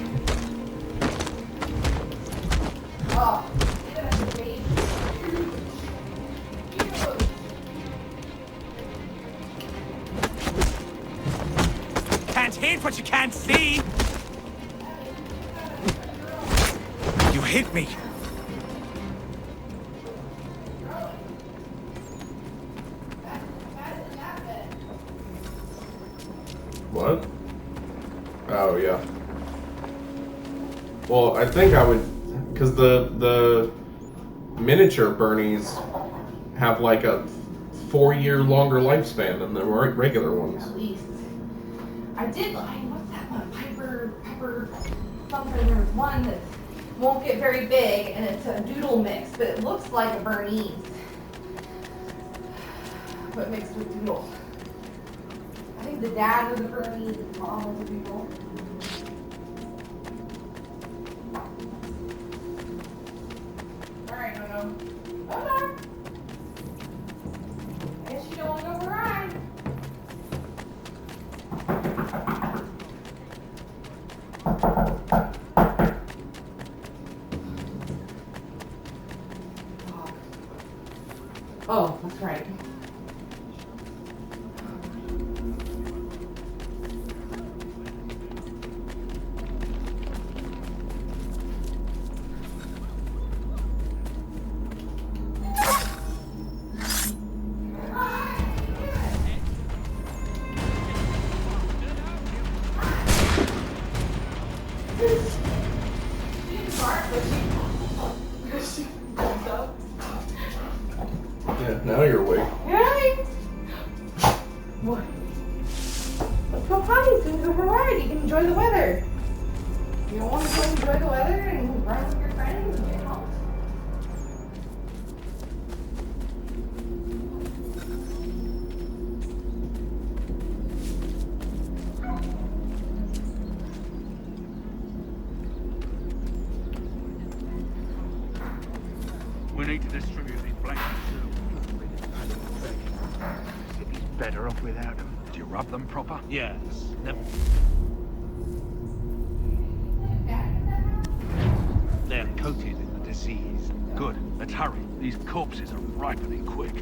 Oh, look at that baby. Can't hit what you can't see! You hit me! What? Oh, yeah. Well, I think I would, because the miniature Bernies have like a 4-year longer lifespan than the regular ones. At least. I did like, what's that one? Pepper, something. There's one that won't get very big, and it's a doodle mix, but it looks like a Bernese. But mixed with doodle. I think the dad was a Bernese and the mom was a doodle. Alright, no. Hold on. I guess you don't want to go for a ride. Oh, that's right. Yeah, now you're awake. Right? What? Let's go potty so we can go for a ride. You can enjoy the weather. You don't want to go enjoy the weather and run with your friends and get home. We need to distribute these blankets too. He's better off without them. Did you rub them proper? Yes. They're coated in the seized. Good. Let's hurry. These corpses are ripening quick.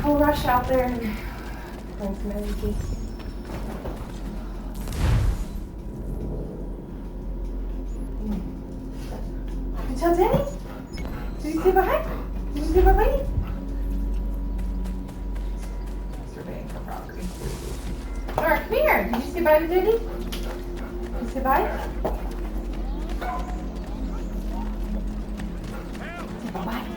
We'll rush out there and find some energy. Did you tell Danny? Did you say bye? Did you say bye-bye? Surveying for property. Laura, come here. Did you say bye to Danny? Did you say bye? Say bye-bye.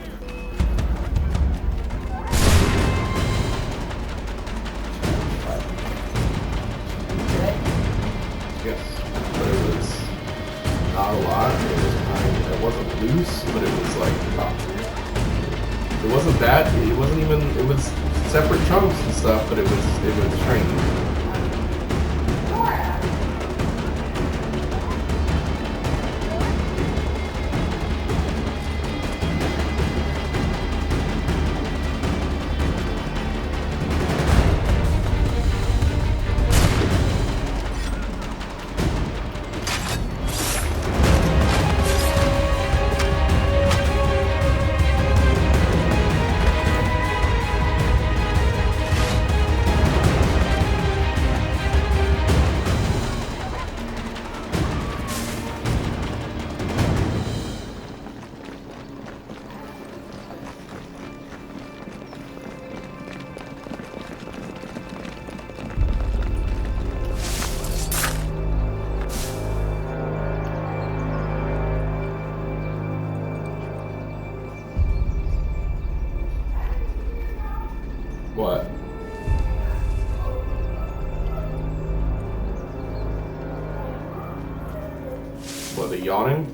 Yes, but it was not a lot. It wasn't loose, but it was like it wasn't bad. It wasn't even. It was separate chunks and stuff, but it was strange. What? What, the yawning?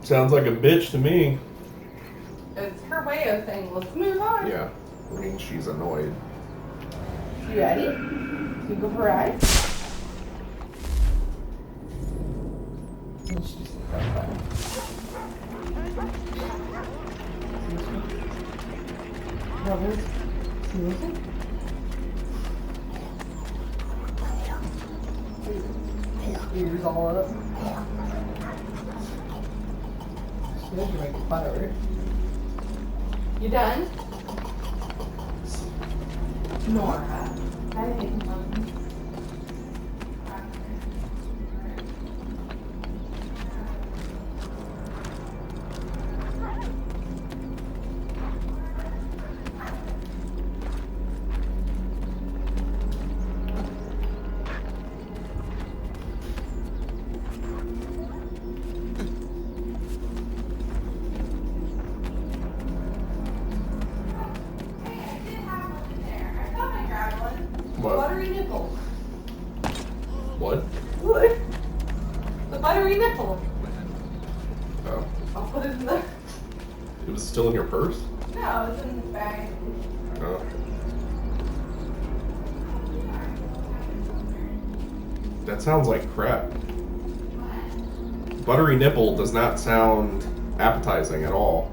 Sounds like a bitch to me. It's her video saying, let's move on. Yeah, I mean, she's annoyed. You ready? You go for a ride? And she just looks like that. Brothers, see listen? Ears all up. She knows you're making fun of her. You done? Nora. I hate fun. Buttery nipple. What? What? The buttery nipple. Oh. I'll put it in the... It was still in your purse? No, it's in the bag. Oh. That sounds like crap. Buttery nipple does not sound appetizing at all.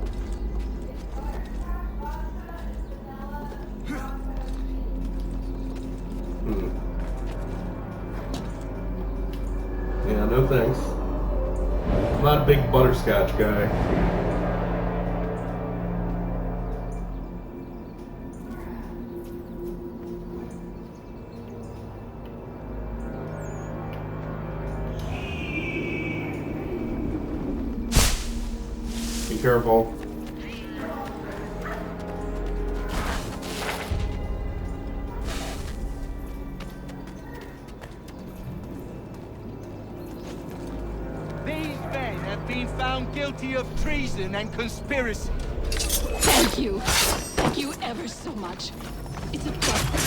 Yeah, no thanks. I'm not a big butterscotch guy. Be careful. These men have been found guilty of treason and conspiracy. Thank you. Thank you ever so much. It's a pleasure.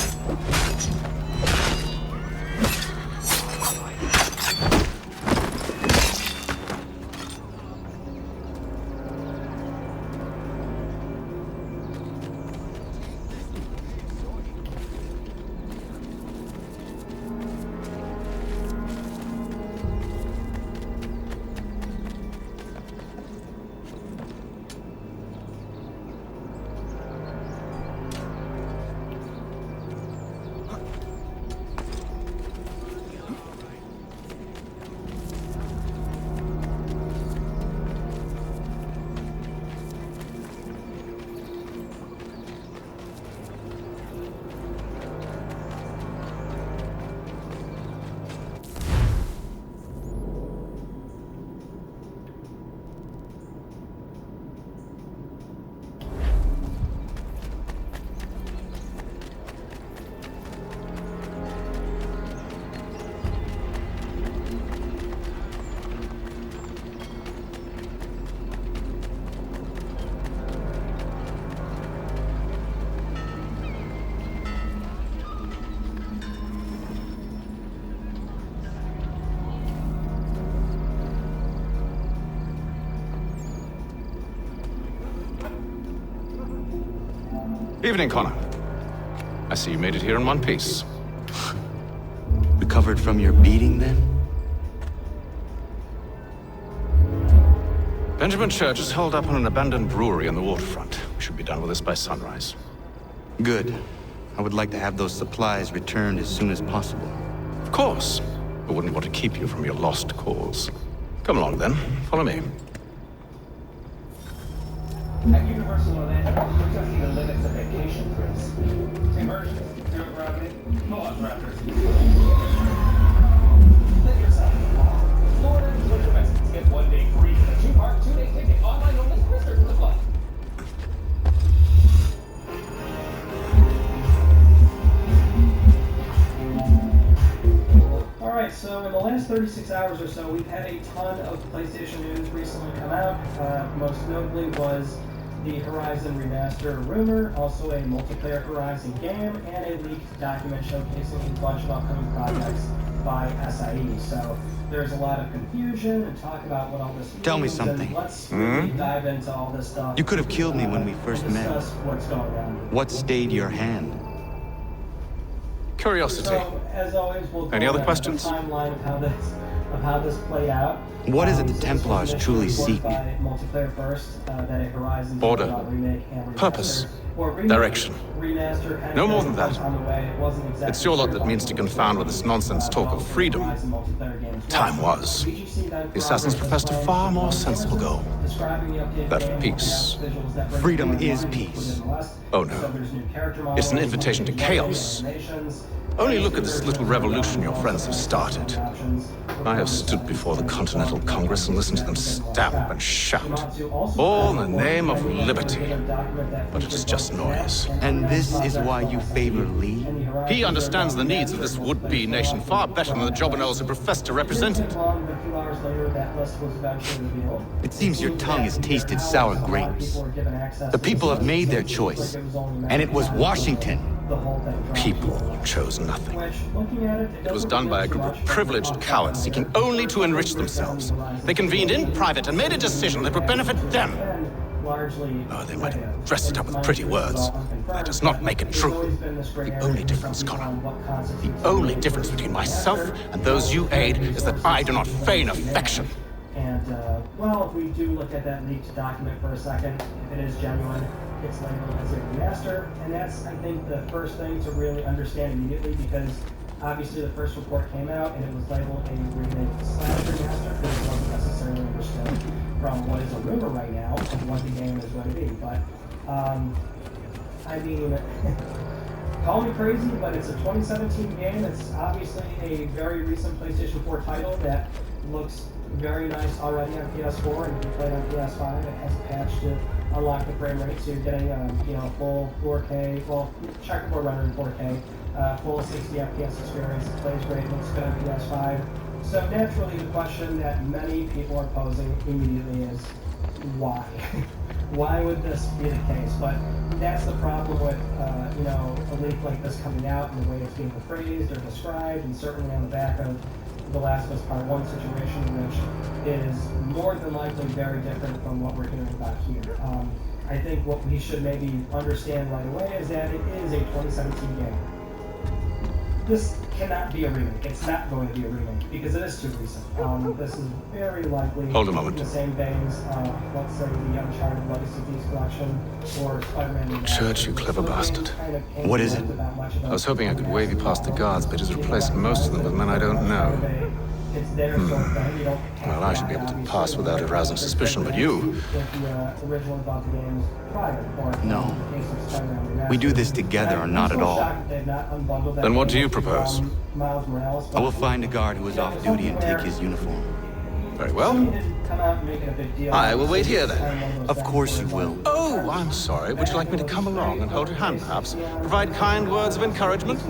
Evening, Connor. I see you made it here in one piece. Recovered from your beating, then? Benjamin Church is holed up on an abandoned brewery on the waterfront. We should be done with this by sunrise. Good. I would like to have those supplies returned as soon as possible. Of course. I wouldn't want to keep you from your lost cause. Come along, then. Follow me. At Universal Orlando, we're testing the limits of vacation cruise. Immersion, zero gravity, no raptors. Let yourself in. Florida is what domestics get 1 day free with a 2-park, 2-day ticket, online only, research the flight. Alright, so in the last 36 hours or so, we've had a ton of PlayStation news recently come out. Most notably was the Horizon Remaster rumor, also a multiplayer Horizon game, and a leaked document showcasing a bunch of upcoming projects by SIE. So there's a lot of confusion and talk about what all this means. Tell me something. Let's really dive into all this stuff. You could have killed me when we first met. Discuss what's going on. What stayed your hand? Curiosity. So, as always, we'll Any go other over questions? the timeline of how this played out. What is it the So Templars this was truly initially seek? by multiplayer first, that a Horizon Order. remake and Purpose. remaster, or remake, Direction. remaster, kind No of more than that. on the way. It wasn't exactly It's your lot sure that means to what confound with this nonsense talk of freedom. Horizon multiplayer games Time was. The assassins professed a far more sensible goal. Describing the updated That game, of peace. visuals that bring Freedom to is life peace. within the West. Oh no. So there's new character It's an models, invitation to chaos. animations. Only look at this little revolution your friends have started. I have stood before the Continental Congress and listened to them stamp and shout. All in the name of liberty. But it is just noise. And this is why you favor Lee? He understands the needs of this would-be nation far better than the jobberknolls who profess to represent it. It seems your tongue has tasted sour grapes. The people have made their choice, and it was Washington. People chose nothing. It was done by a group of privileged cowards seeking only to enrich themselves. They convened in private and made a decision that would benefit them. Oh, they might have dressed it up with pretty words. That does not make it true. The only difference, Connor, the only difference between myself and those you aid is that I do not feign affection. And, well, if we do look at that leaked document for a second, if it is genuine, it's labeled as a remaster, and that's, I think, the first thing to really understand immediately, because obviously the first report came out and it was labeled a remake/remaster, because it wasn't necessarily understood from what is a rumor right now of what the game is going to be. But, I mean, call me crazy, but it's a 2017 game. It's obviously a very recent PlayStation 4 title that looks very nice already on PS4, and if you play it on PS5, it has a patch to unlock the frame rate, so you're getting full 4K, well, checkerboard render in 4K, full 60 FPS experience. It plays great, looks good on PS5. So naturally, the question that many people are posing immediately is, why? Why would this be the case? But that's the problem with a leak like this coming out and the way it's being phrased or described, and certainly on the back of The Last of Us Part 1 situation, which is more than likely very different from what we're hearing about here. I think what we should maybe understand right away is that it is a 2017 game. This cannot be a remake. It's not going to be a remake because it is too recent. This is very likely Hold a moment. in the same veins of, let's say, the Uncharted Legacy Beast collection or Spider-Man. Church, you clever bastard. What is it? I was hoping I could wave you past the guards, but he's replaced most of them with men I don't know. It's their sort of thing. You don't Well, I should be able to pass without arousing suspicion, but you... If you originally bought the games private, or No. in the case of Spider-Man We do this together or not at all. Then what do you propose? I will find a guard who is off duty and take his uniform. Very well. I will wait here then. Of course you will. Oh, I'm sorry. Would you like me to come along and hold your hand, perhaps? Provide kind words of encouragement?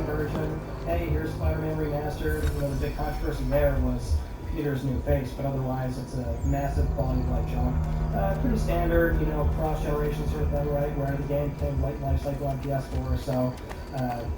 Hey, here's Spider-Man Remastered. The big controversy there was Peter's new face, but otherwise it's a massive quality of life jump. Pretty standard, cross-generation sort of thing, right? Where the game came late life cycle on PS4, so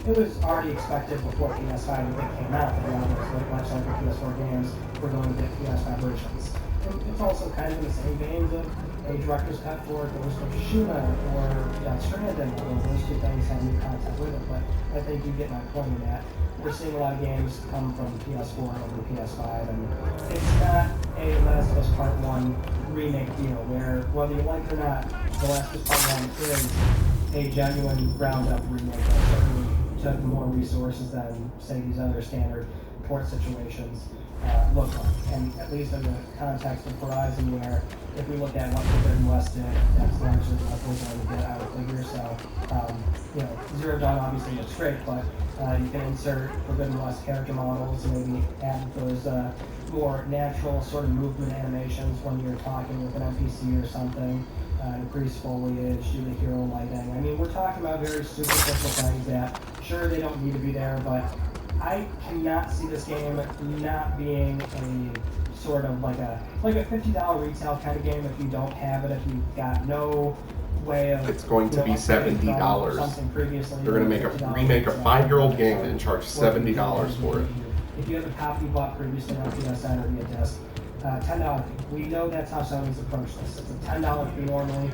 it was already expected before PS5 that came out that a lot of those late life cycle PS4 games were going to get PS5 versions. And it's also kind of in the same veins of a director's cut for Ghost of Tsushima or Death Stranding, although those two things have new content with it, but I think you get my point in that. We're seeing a lot of games come from PS4 over to PS5, and it's not a Last of Us Part 1 remake deal, where, whether you like it or not, The Last of Us Part 1 is a genuine ground-up remake that certainly took more resources than, say, these other standard port situations look like. And at least in the context of Horizon, where if we look at what Forbidden West did, that's largely what we're going to get out of figure. So, Zero Dawn obviously looks great, but you can insert Forbidden West character models and maybe add those more natural sort of movement animations when you're talking with an NPC or something, increase foliage, do the hero lighting. I mean, we're talking about very superficial things that, sure, they don't need to be there, but I cannot see this game not being a sort of like a $50 retail kind of game if you don't have it, if you've got no way of... It's going to be $70. They're going to make a remake a 5-year-old game and charge $70 for it. If you have a copy you bought previously on PSN or via disc, $10 fee. We know that's how Sony's approached this. It's a $10 fee normally.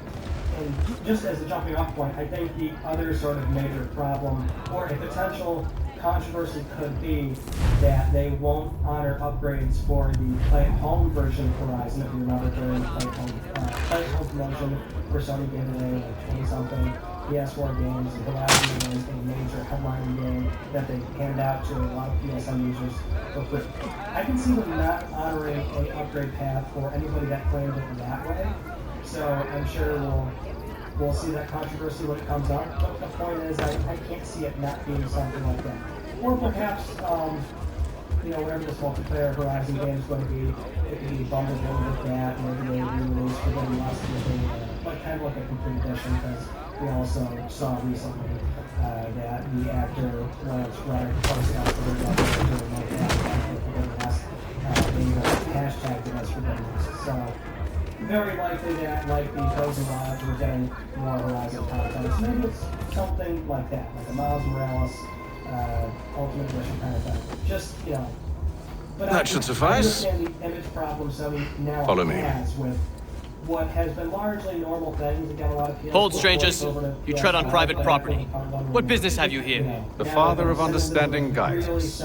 And just as a jumping off point, I think the other sort of major problem, or a potential controversy, could be that they won't honor upgrades for the play-at-home version of Horizon. If you remember during the play-at-home promotion where Sony gave away like 20-something PS4 games, and Horizon was a major headline game that they hand out to a lot of PSN users for free. I can see them not honoring an upgrade path for anybody that claimed it that way. So I'm sure we'll see that controversy when it comes up. But the point is, I can't see it not being something like that. Or perhaps, whatever this multiplayer Horizon game is going to be, it could be bundled in with that. Maybe they re-release Forbidden West with kind of like a complete edition, because we also saw recently that the actor Lance Reddick posted out Forbidden West like that, Forbidden West, they hashtagged it as Forbidden West. So very likely that, like the Frozen Wilds, we're getting more Horizon content. So maybe it's something like that, like a Miles Morales Ultimate Edition kind of thing. Just, But that should suffice. I understand the image problem Sony now Follow me. has with what has been largely normal things. Again, a lot of PS4 Hold, strangers. You tread on private property. What business have you here? The father of understanding guides us.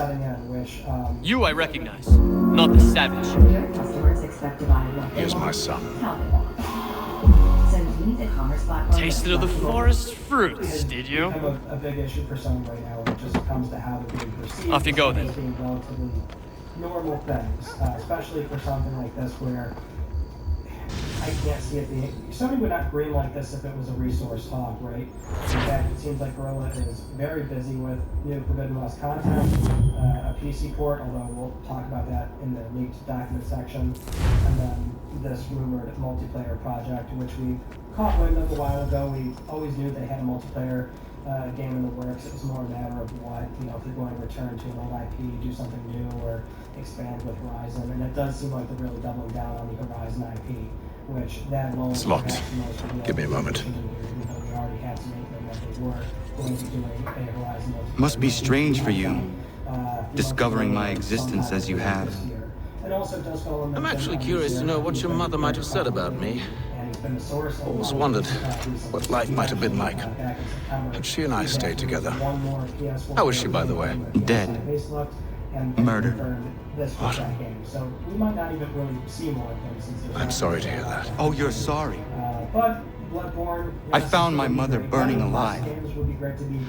You I recognize, not the savage. Here's my son. Tasted of the forest fruits, did you? A big issue for Sony right now when it just comes to how they're being perceived. Off you go, then. As being relatively normal things, especially for something like this where I can't see it being... Sony would not green like this if it was a resource hog, right? In fact, it seems like Gorilla is very busy with new Forbidden West content, a PC port, although we'll talk about that in the leaked document section, and then this rumored multiplayer project, which we caught wind of a while ago. We always knew they had a multiplayer game in the works. It was more a matter of what, if they're going to return to an old IP, do something new, or expand with Horizon. And it does seem like they're really doubling down on the Horizon IP, which that alone... It's locked. Give me a moment. We already had to make them that they were going to be doing a Horizon. Must be strange for you, discovering my existence as you have. I'm actually curious to know what your mother might have said about me. Always wondered what life might have been like had she and I stayed together. How is she, by the way? Dead. Murdered. What? I'm sorry to hear that. Oh, you're sorry. I found my mother burning alive.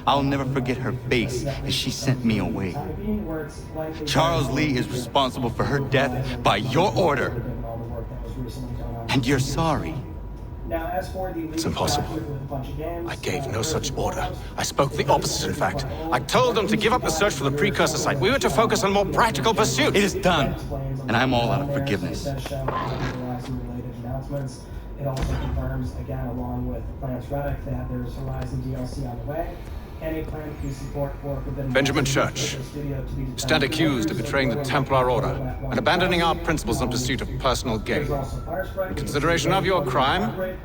I'll never forget her face as she sent me away. Charles Lee is responsible for her death by your order. And you're sorry. It's impossible. I gave no such order. I spoke the opposite, in fact. I told them to give up the search for the precursor site. We were to focus on more practical pursuits. It is done, and I'm all out of forgiveness. It also confirms, again, along with Lance Reddick, that there's Horizon DLC on the way, and a planned PC port for Forbidden Benjamin Church, you stand accused of betraying the Templar Order and abandoning our principles in pursuit of personal gain. In consideration of your crime,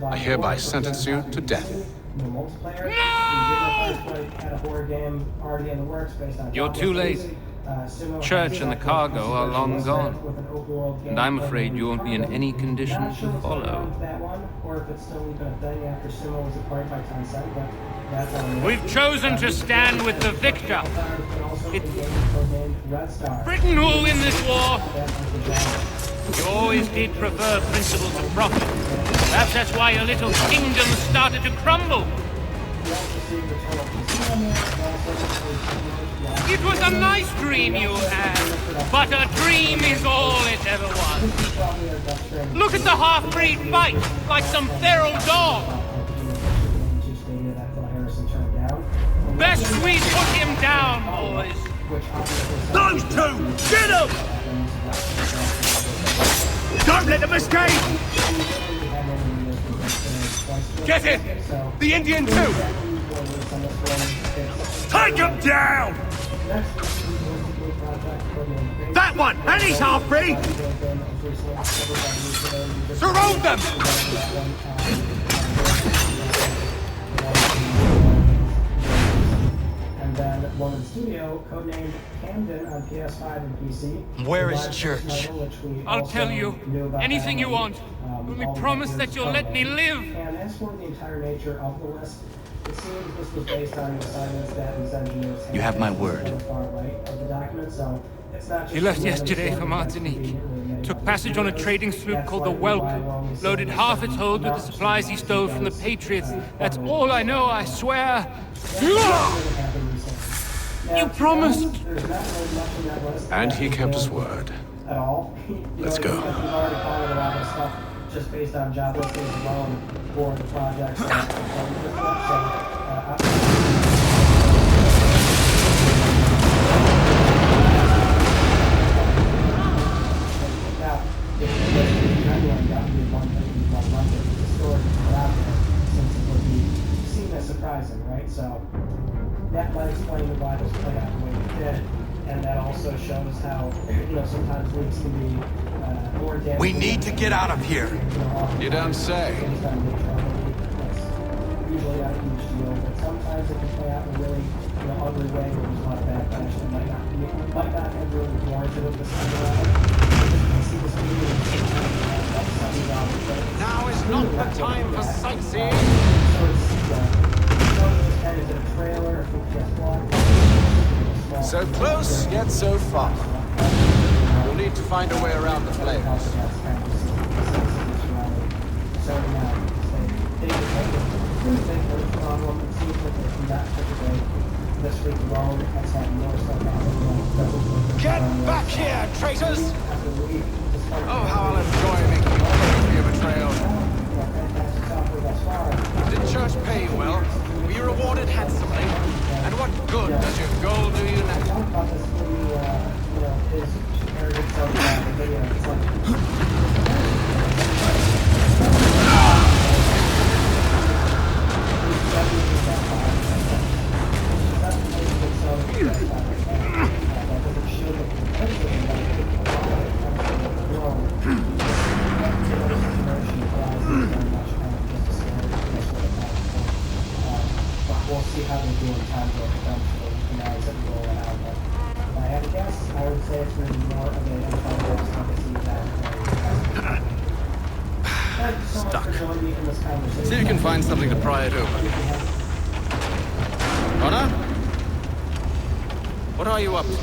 I hereby sentence you to death. No! You're too late. Church and the cargo are long gone, and I'm afraid you won't be in any condition to follow. We've chosen to stand with the victor. Britain will win this war. You always did prefer principles of profit. Perhaps that's why your little kingdom started to crumble. It was a nice dream you had, but a dream is all it ever was. Look at the half-breed fight, like some feral dog. Best we put him down, boys. Those two, get him! Don't let them escape! Get him! The Indian too! Take him down! That one! And he's half-breed! Surround them! studio, codenamed Camden on PS5 and PC. Where is Church? I'll tell you. Anything you want. Only promise that you'll let me live. And as for the entire nature of the list, it seems this was based on the assignments that these engineers had. You have my word. On the far right of the document, so it's not just He left yesterday for Martinique. Took passage on a trading sloop called the Welcome. Loaded half its hold with the supplies he stole from the Patriots. That's all I know, I swear. You promised. And he kept his word. At all. Let's go. We've already followed a lot of stuff just based on job listings alone for the project. Surprising, right? So that might explain why this played out the way it did, and that also shows how sometimes leaks can be more damaging. We need to get out of here. You don't say. Usually not a huge deal, but sometimes it can play out in a really ugly way where there's a lot of backlash that might not have really warranted it this time around. Now is not the time for sightseeing. So close, yet so far. We'll need to find a way around the flames. Get back here, traitors! Oh, how I'll enjoy making you pay for your betrayal. Did Church pay you well? Were you rewarded handsomely? And what good does your gold do you now? We'll see how they do in time to eventually recognize that we roll it out. But if I had to guess, I would say it's going to be more of a Stuck. See if you can find something to pry it open. Connor? What are you up to?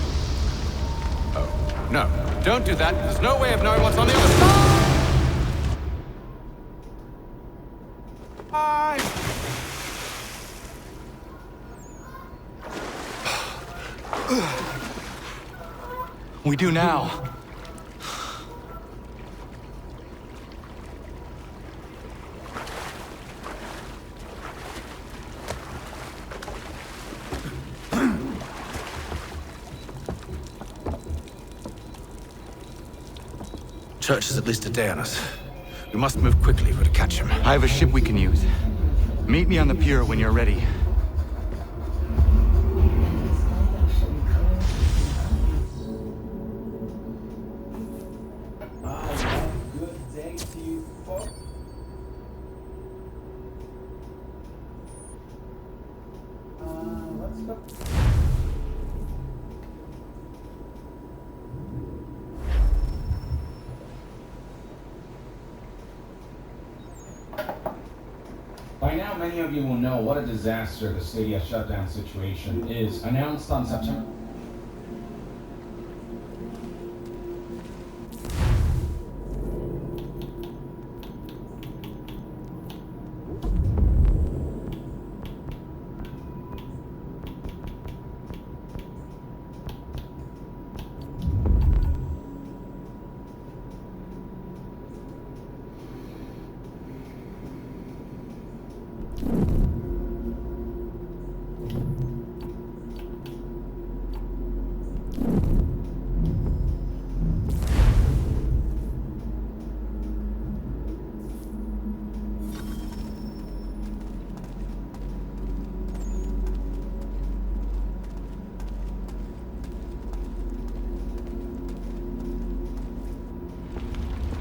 Oh, no. Don't do that. There's no way of knowing what's on the other side! We do now. Church is at least a day on us. We must move quickly if we're to catch him. I have a ship we can use. Meet me on the pier when you're ready. By now, many of you will know what a disaster the Stadia shutdown situation is. Announced on September...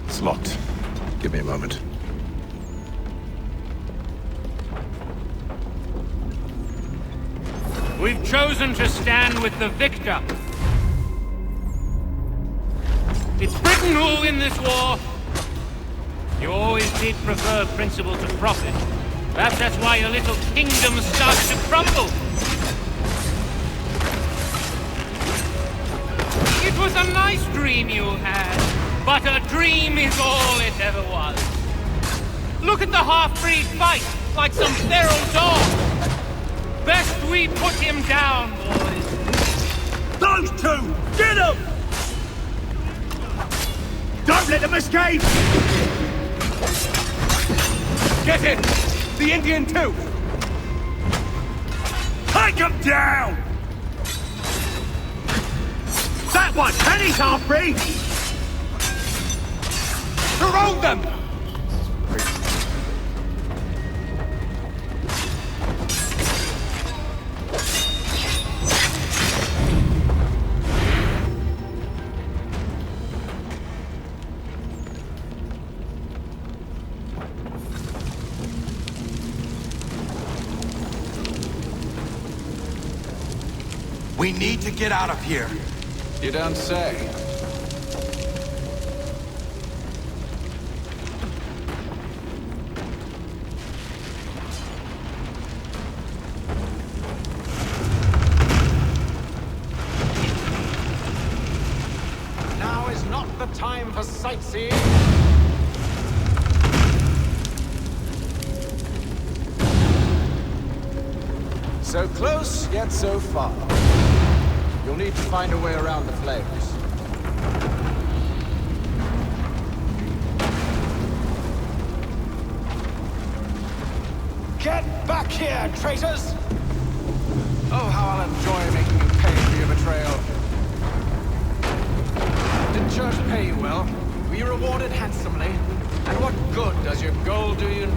It's locked. Give me a moment. We've chosen to stand with the victor. It's Britain who'll win this war. You always did prefer principle to profit. Perhaps that's why your little kingdom started to crumble. It was a nice dream you had, but a dream is all it ever was. Look at the half-breed fight, like some feral dog. Best we put him down, boys. Those two! Get them! Don't let them escape! Get him! The Indian too! Take him down! That one! And he's half-breed! Surround them! We need to get out of here. You don't say. Now is not the time for sightseeing. So close, yet so far. You'll need to find a way around the flames. Get back here, traitors! Oh, how I'll enjoy making you pay for your betrayal. Did church pay you well? Were you rewarded handsomely? And what good does your gold do you?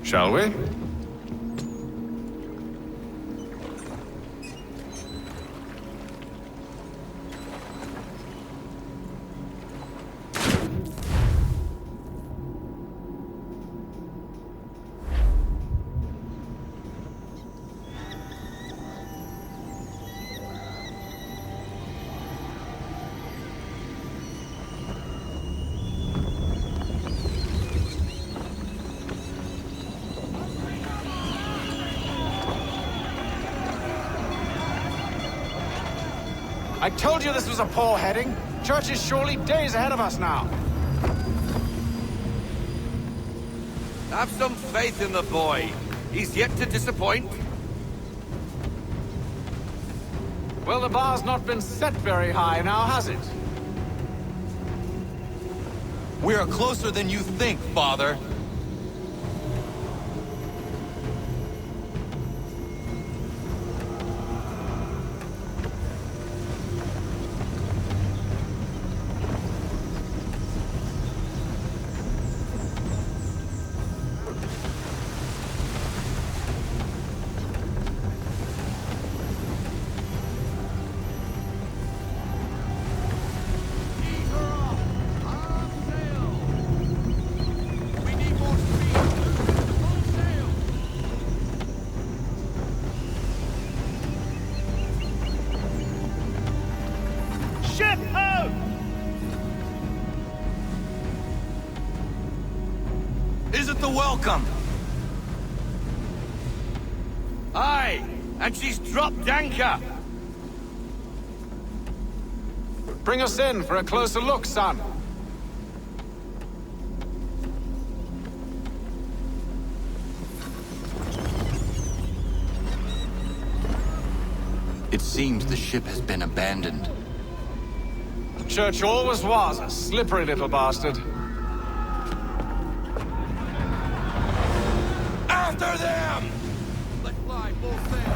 Shall we? I told you this was a poor heading. Church is surely days ahead of us now. Have some faith in the boy. He's yet to disappoint. Well, the bar's not been set very high now, has it? We are closer than you think, Father. Welcome. Aye, and she's dropped anchor. Bring us in for a closer look, son. It seems the ship has been abandoned. The church always was a slippery little bastard. After them! Let fly full sail.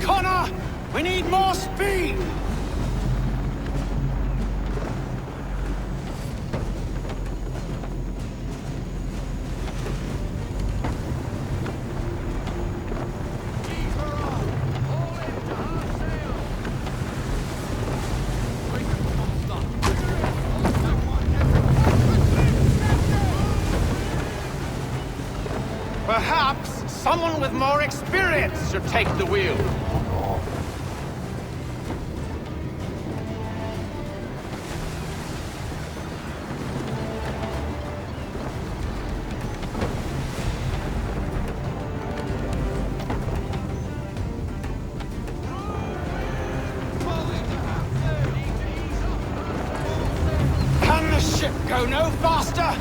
Connor! We need more speed! Perhaps someone with more experience should take the wheel. Can the ship go no faster?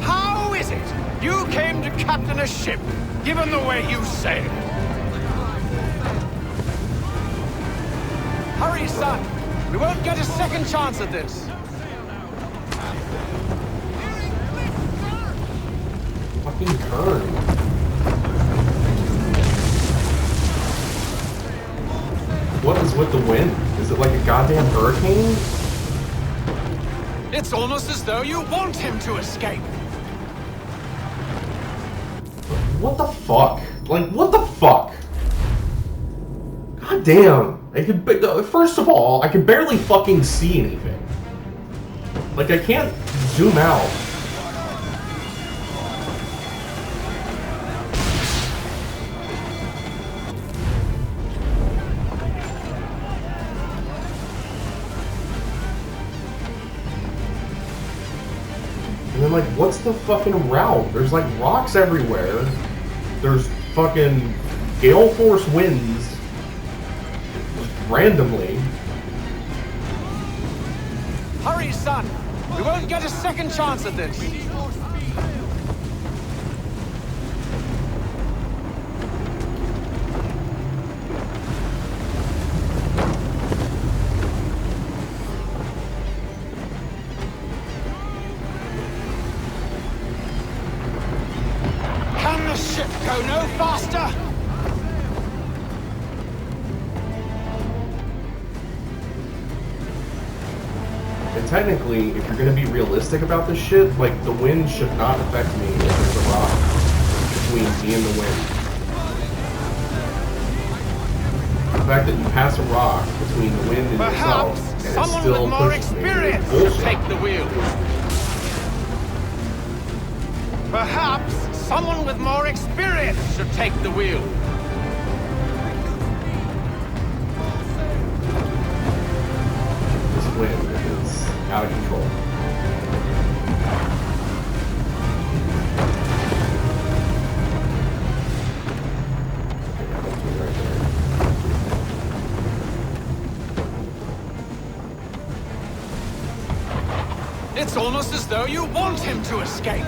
How is it you came to captain a ship, given the way you sailed? Hurry, son. We won't get a second chance at this. Fucking turn. What is with the wind? Is it like a goddamn hurricane? It's almost as though you want him to escape. What the fuck? Like, what the fuck? God damn. First of all, I can barely fucking see anything. Like, I can't zoom out. And then, like, what's the fucking route? There's, like, rocks everywhere. There's fucking gale force winds. Randomly. Hurry, son. We won't get a second chance at this. Can the ship go no faster? It's technically, if you're gonna be realistic about this shit, like, the wind should not affect me if there's a rock between me and the wind. The fact that you pass a rock between the wind and yourself, and it still pushes me, is bullshit. Take the wheel. Perhaps someone with more experience should take the wheel. This wind is out of control. It's almost as though you want him to escape.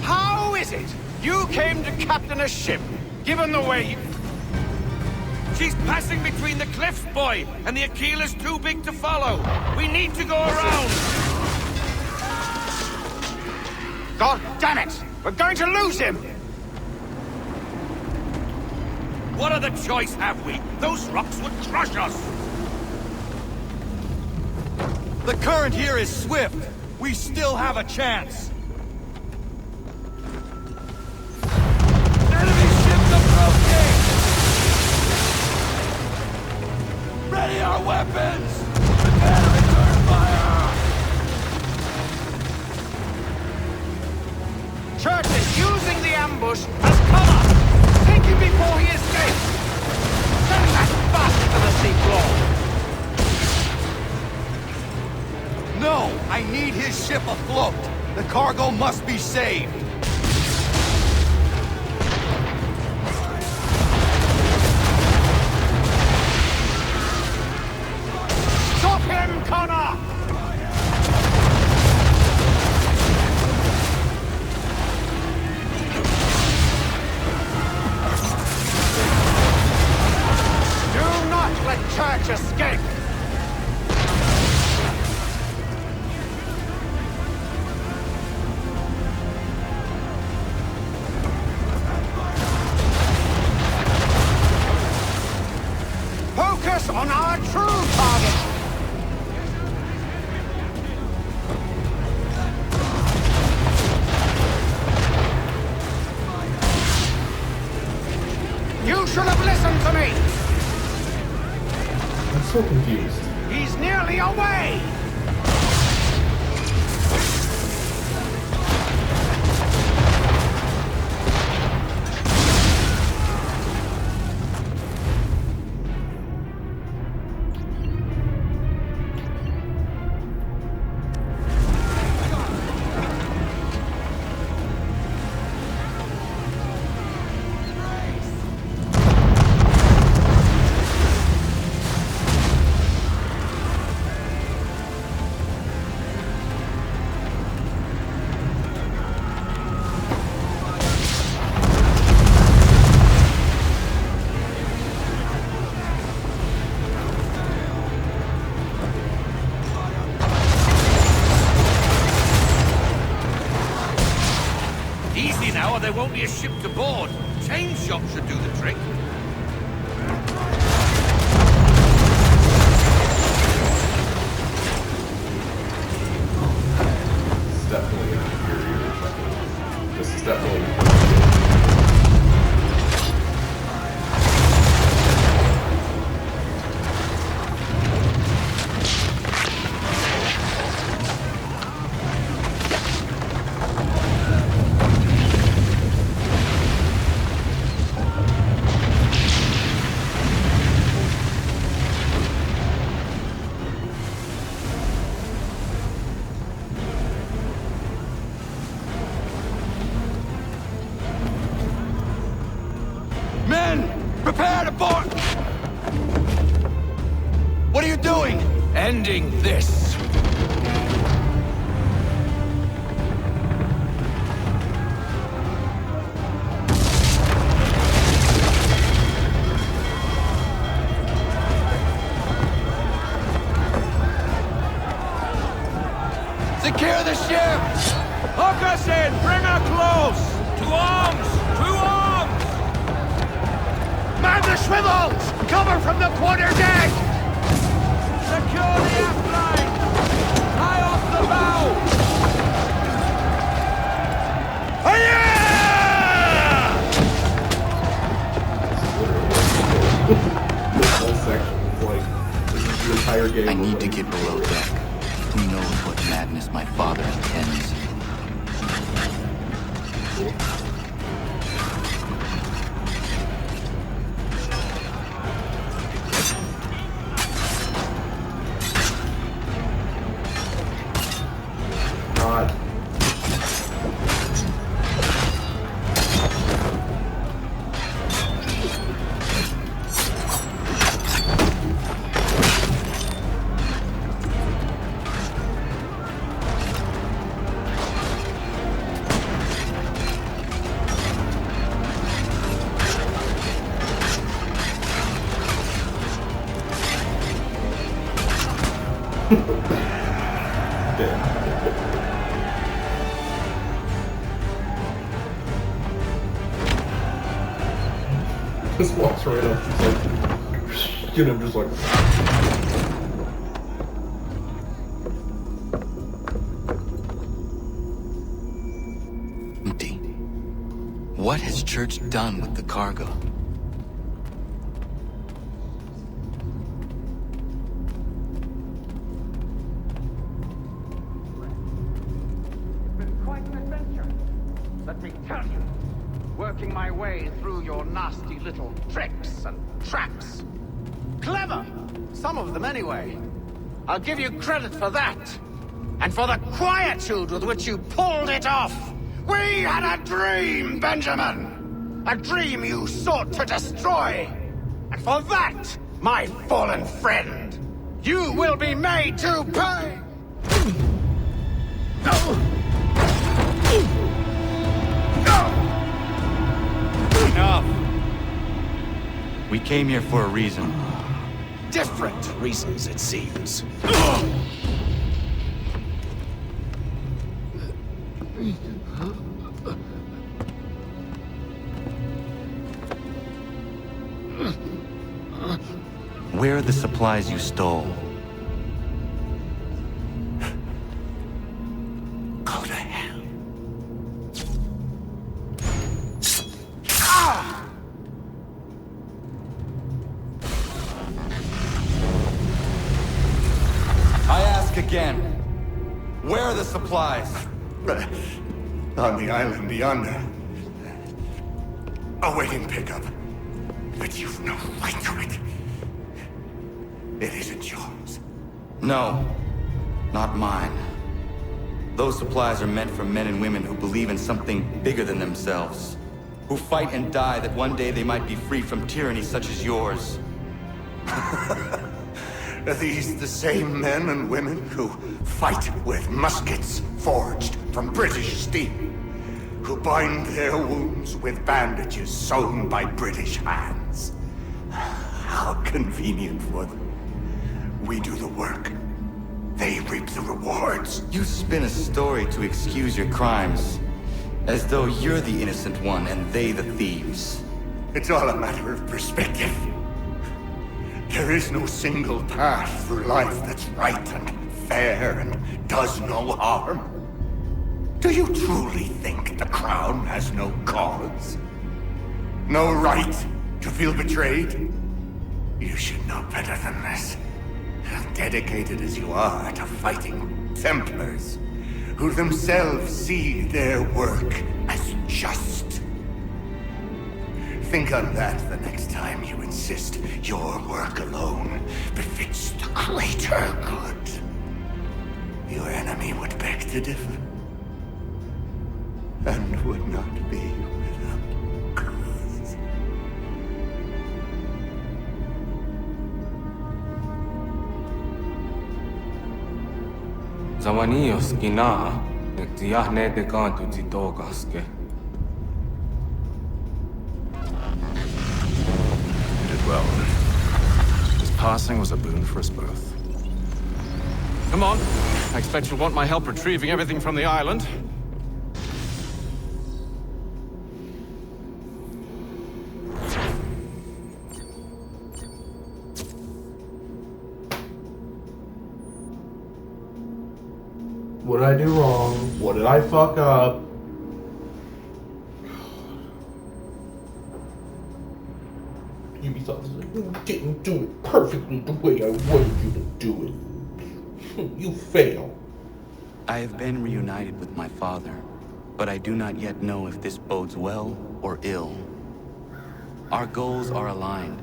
How is it you came to captain a ship, given the way you... She's passing between the cliffs, boy, and the Aquila's too big to follow. We need to go around. God damn it! We're going to lose him! What other choice have we? Those rocks would crush us. The current here is swift. We still have a chance. Enemy ships approaching! Ready our weapons! Prepare to return fire! Churches using the ambush as cover! Take him before he escapes! Send that bastard to the seafloor! No! I need his ship afloat! The cargo must be saved! Stop him, Connor! Do not let Church escape! Focus on our true target! You should have listened to me! I'm so confused. He's nearly away! Easy now, or there won't be a ship to board. Chain shot should do the trick. This is definitely an inferior weapon. This is definitely... Prepare to board! What are you doing? Ending this. Secure the ship! Hook us in! Bring her close! To arms! To arms! Man the swivels! Cover from the quarter deck! Secure the aft line! Tie off the bow! This whole section is like the entire game. I need to get below deck. Who knows what madness my father intends? God. Just walks right up, just like, you know, just like. Empty. What has Church done with the cargo? Let me tell you, working my way through your nasty little tricks and traps. Clever! Some of them anyway. I'll give you credit for that. And for the quietude with which you pulled it off. We had a dream, Benjamin! A dream you sought to destroy. And for that, my fallen friend, you will be made to pay! Enough! We came here for a reason. Different reasons, it seems. Where are the supplies you stole? Go to hell. I ask again. Where are the supplies? On the island yonder. Awaiting pickup. But you've no right to it. It isn't yours. No, not mine. Those supplies are meant for men and women who believe in something bigger than themselves. Who fight and die that one day they might be free from tyranny such as yours. Are these the same men and women who fight with muskets forged from British steel? Who bind their wounds with bandages sewn by British hands? How convenient for them. We do the work. They reap the rewards. You spin a story to excuse your crimes. As though you're the innocent one and they the thieves. It's all a matter of perspective. There is no single path through life that's right and fair and does no harm. Do you truly think the Crown has no cause? No right to feel betrayed? You should know better than this. Dedicated as you are to fighting Templars, who themselves see their work as just. Think on that the next time you insist your work alone befits the greater good. Your enemy would beg to differ, and would not be without cause. Zawanios kina, nektiahne de kantu zitogaske. You did well. His passing was a boon for us both. Come on. I expect you'll want my help retrieving everything from the island. What did I do wrong? What did I fuck up? Ubisoft is like, you didn't do it perfectly the way I wanted you to do it. You fail. I have been reunited with my father, but I do not yet know if this bodes well or ill. Our goals are aligned,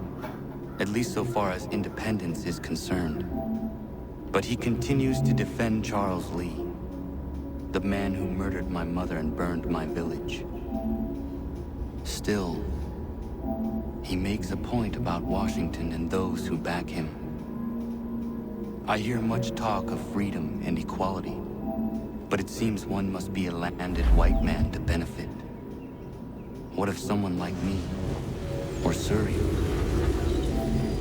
at least so far as independence is concerned. But he continues to defend Charles Lee, the man who murdered my mother and burned my village. Still, he makes a point about Washington and those who back him. I hear much talk of freedom and equality, but it seems one must be a landed white man to benefit. What if someone like me, or Surrey?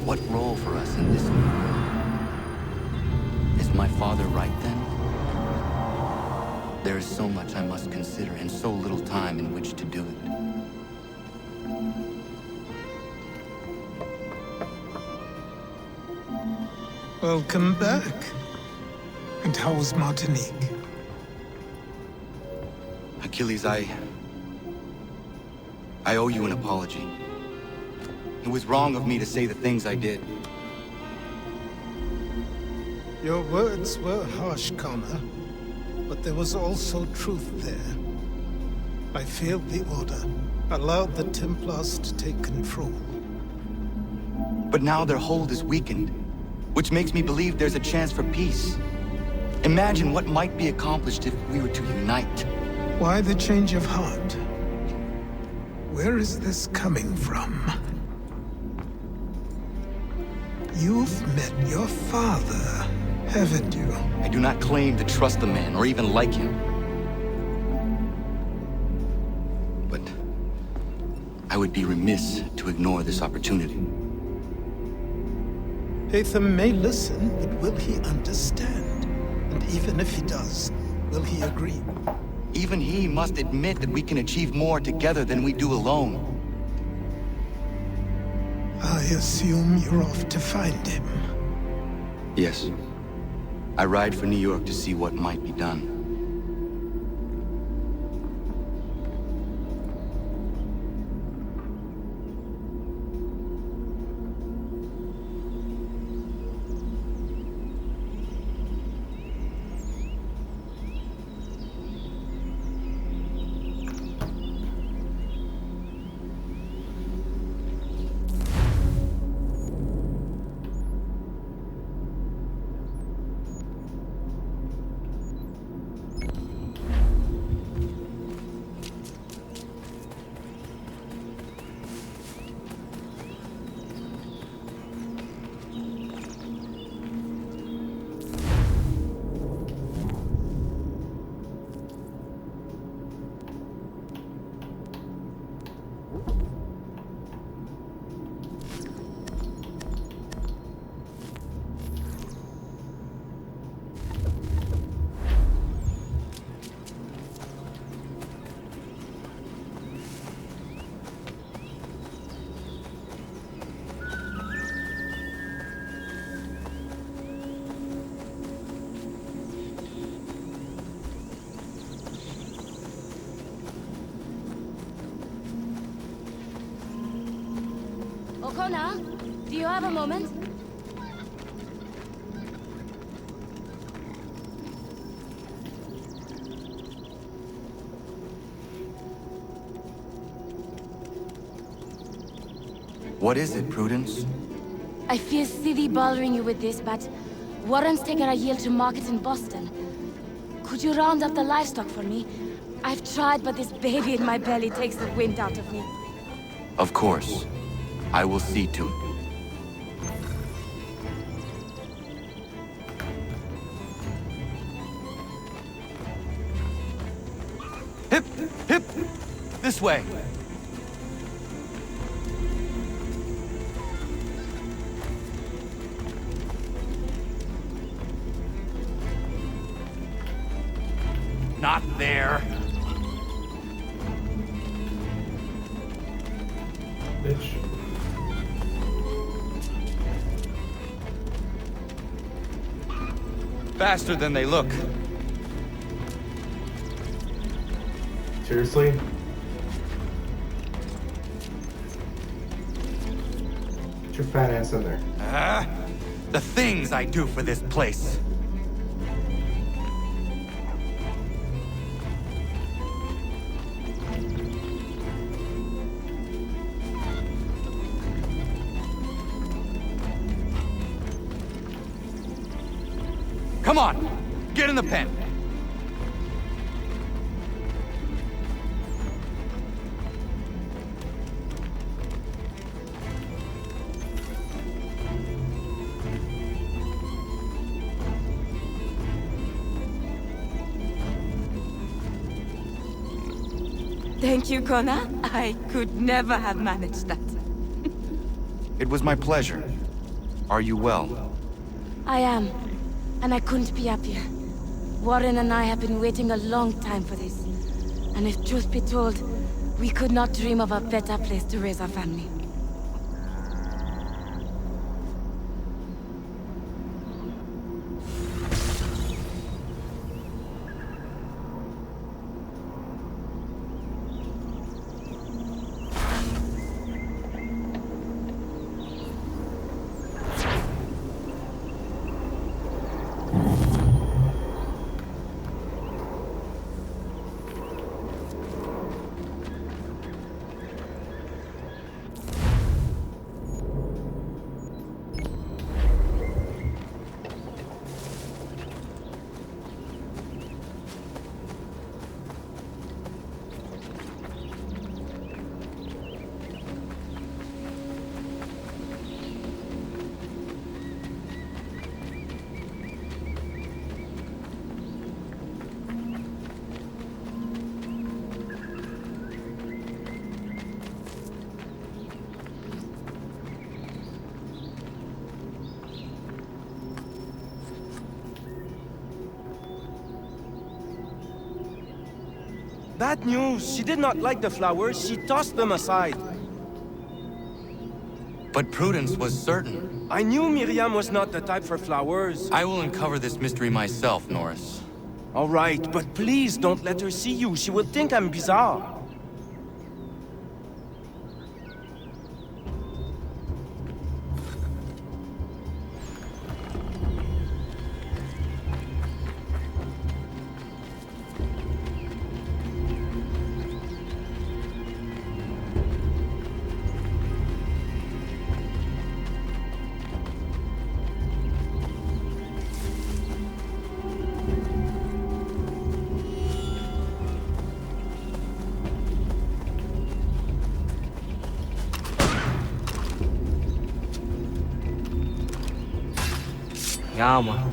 What role for us in this new world? Is my father right then? There is so much I must consider and so little time in which to do it. Welcome back. And how was Martinique? Achilles, I owe you an apology. It was wrong of me to say the things I did. Your words were harsh, Connor, but there was also truth there. I failed the Order, allowed the Templars to take control. But now their hold is weakened, which makes me believe there's a chance for peace. Imagine what might be accomplished if we were to unite. Why the change of heart? Where is this coming from? You've met your father, haven't you? I do not claim to trust the man or even like him. But I would be remiss to ignore this opportunity. Hatham may listen, but will he understand? And even if he does, will he agree? Even he must admit that we can achieve more together than we do alone. I assume you're off to find him. Yes. I ride for New York to see what might be done. O'Connor, do you have a moment? What is it, Prudence? I feel silly bothering you with this, but Warren's taken a yield to market in Boston. Could you round up the livestock for me? I've tried, but this baby in my belly takes the wind out of me. Of course. I will see to it. Hip! Hip! This way! Not there. Bitch. Faster than they look. Seriously? Get your fat ass in there. The things I do for this place. Come on, get in the pen. Thank you, Connor. I could never have managed that. It was my pleasure. Are you well? I am. And I couldn't be happier. Warren and I have been waiting a long time for this. And if truth be told, we could not dream of a better place to raise our family. Bad news. She did not like the flowers. She tossed them aside. But Prudence was certain. I knew Miriam was not the type for flowers. I will uncover this mystery myself, Norris. All right, but please don't let her see you. She will think I'm bizarre. Yeah, man.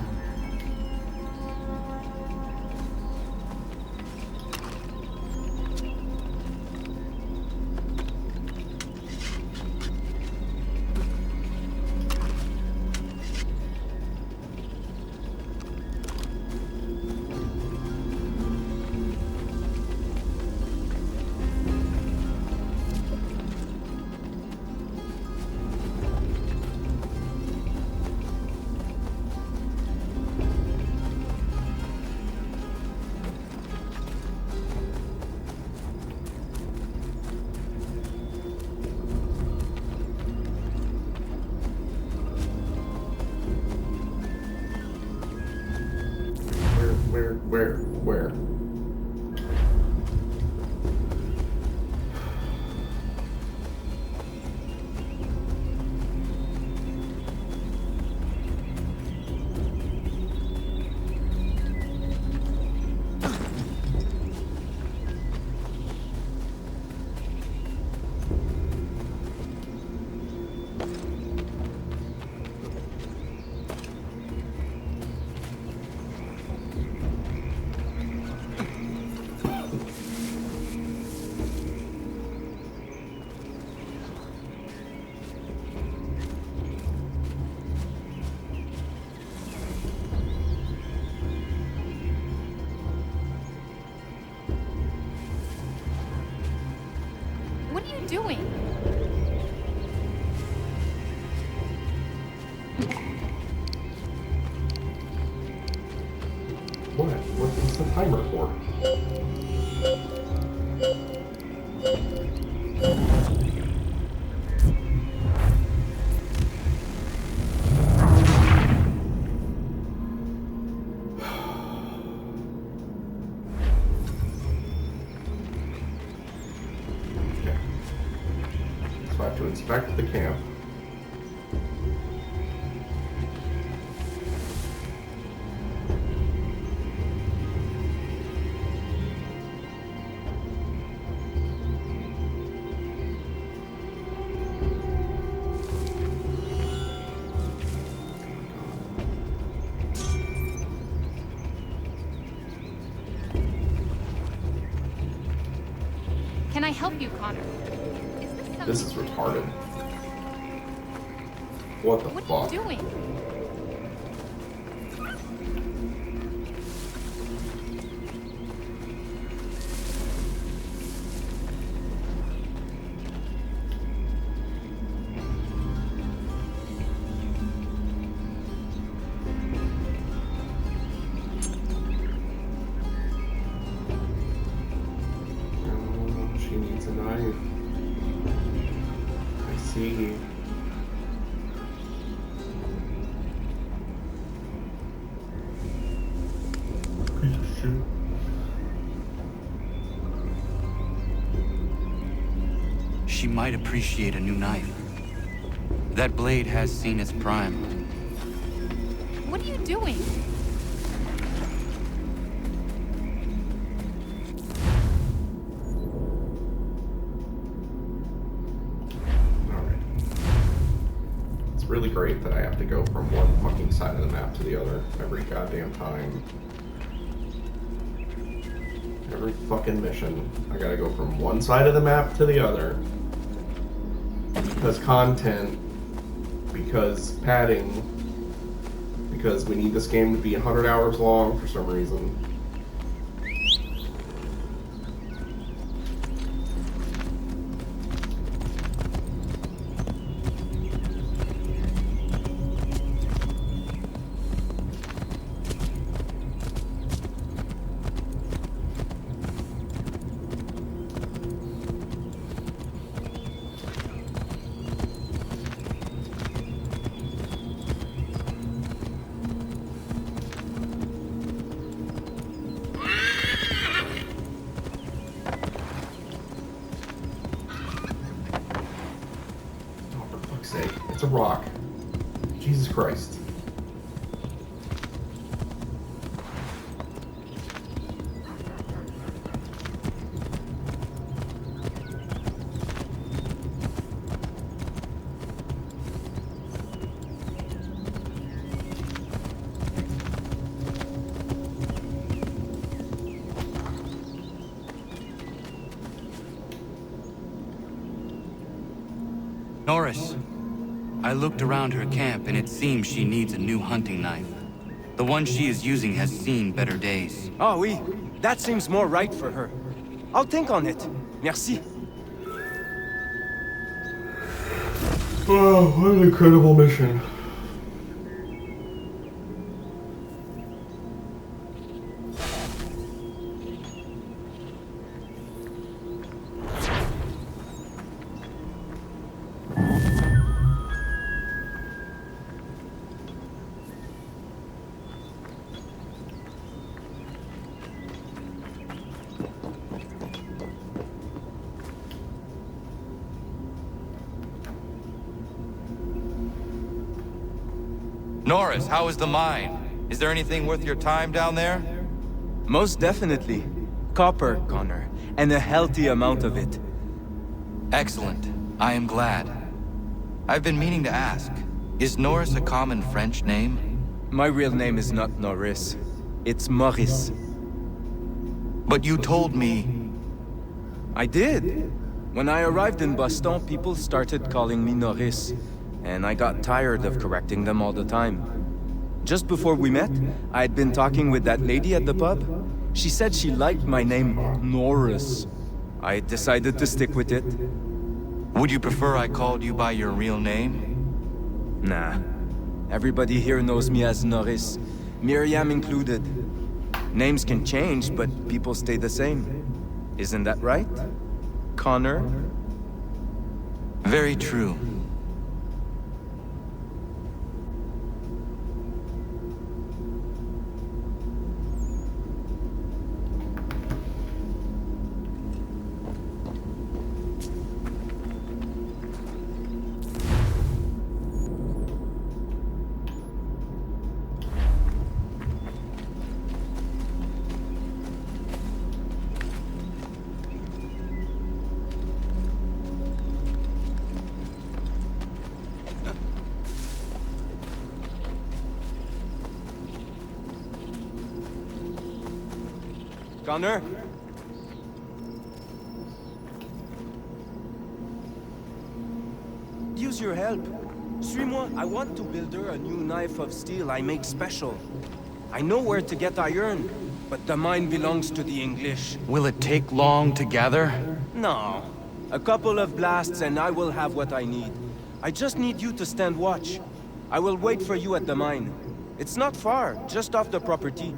Where? doing? What? What's the timer for? Okay. So I have to inspect the camp. Can I help you, Connor? This is retarded. What the What fuck? are you doing? She needs a knife. I see. Piece of shit. She might appreciate a new knife. That blade has seen its prime. What are you doing? It's really great that I have to go from one fucking side of the map to the other every goddamn time. Every fucking mission, I gotta go from one side of the map to the other. Because content, because padding, because we need this game to be 100 hours long for some reason. It's a rock. Jesus Christ. Norris, I looked around her camp and it seems she needs a new hunting knife. The one she is using has seen better days. Oh, oui. That seems more right for her. I'll think on it. Merci. Oh, what an incredible mission. Norris, how is the mine? Is there anything worth your time down there? Most definitely. Copper, Connor, and a healthy amount of it. Excellent. I am glad. I've been meaning to ask, is Norris a common French name? My real name is not Norris. It's Maurice. But you told me... I did. When I arrived in Boston, people started calling me Norris. And I got tired of correcting them all the time. Just before we met, I had been talking with that lady at the pub. She said she liked my name, Norris. I decided to stick with it. Would you prefer I called you by your real name? Nah. Everybody here knows me as Norris, Miriam included. Names can change, but people stay the same. Isn't that right? Connor? Very true. Connor? Use your help. Suis-moi. I want to build her a new knife of steel I make special. I know where to get iron, but the mine belongs to the English. Will it take long to gather? No. A couple of blasts and I will have what I need. I just need you to stand watch. I will wait for you at the mine. It's not far, just off the property.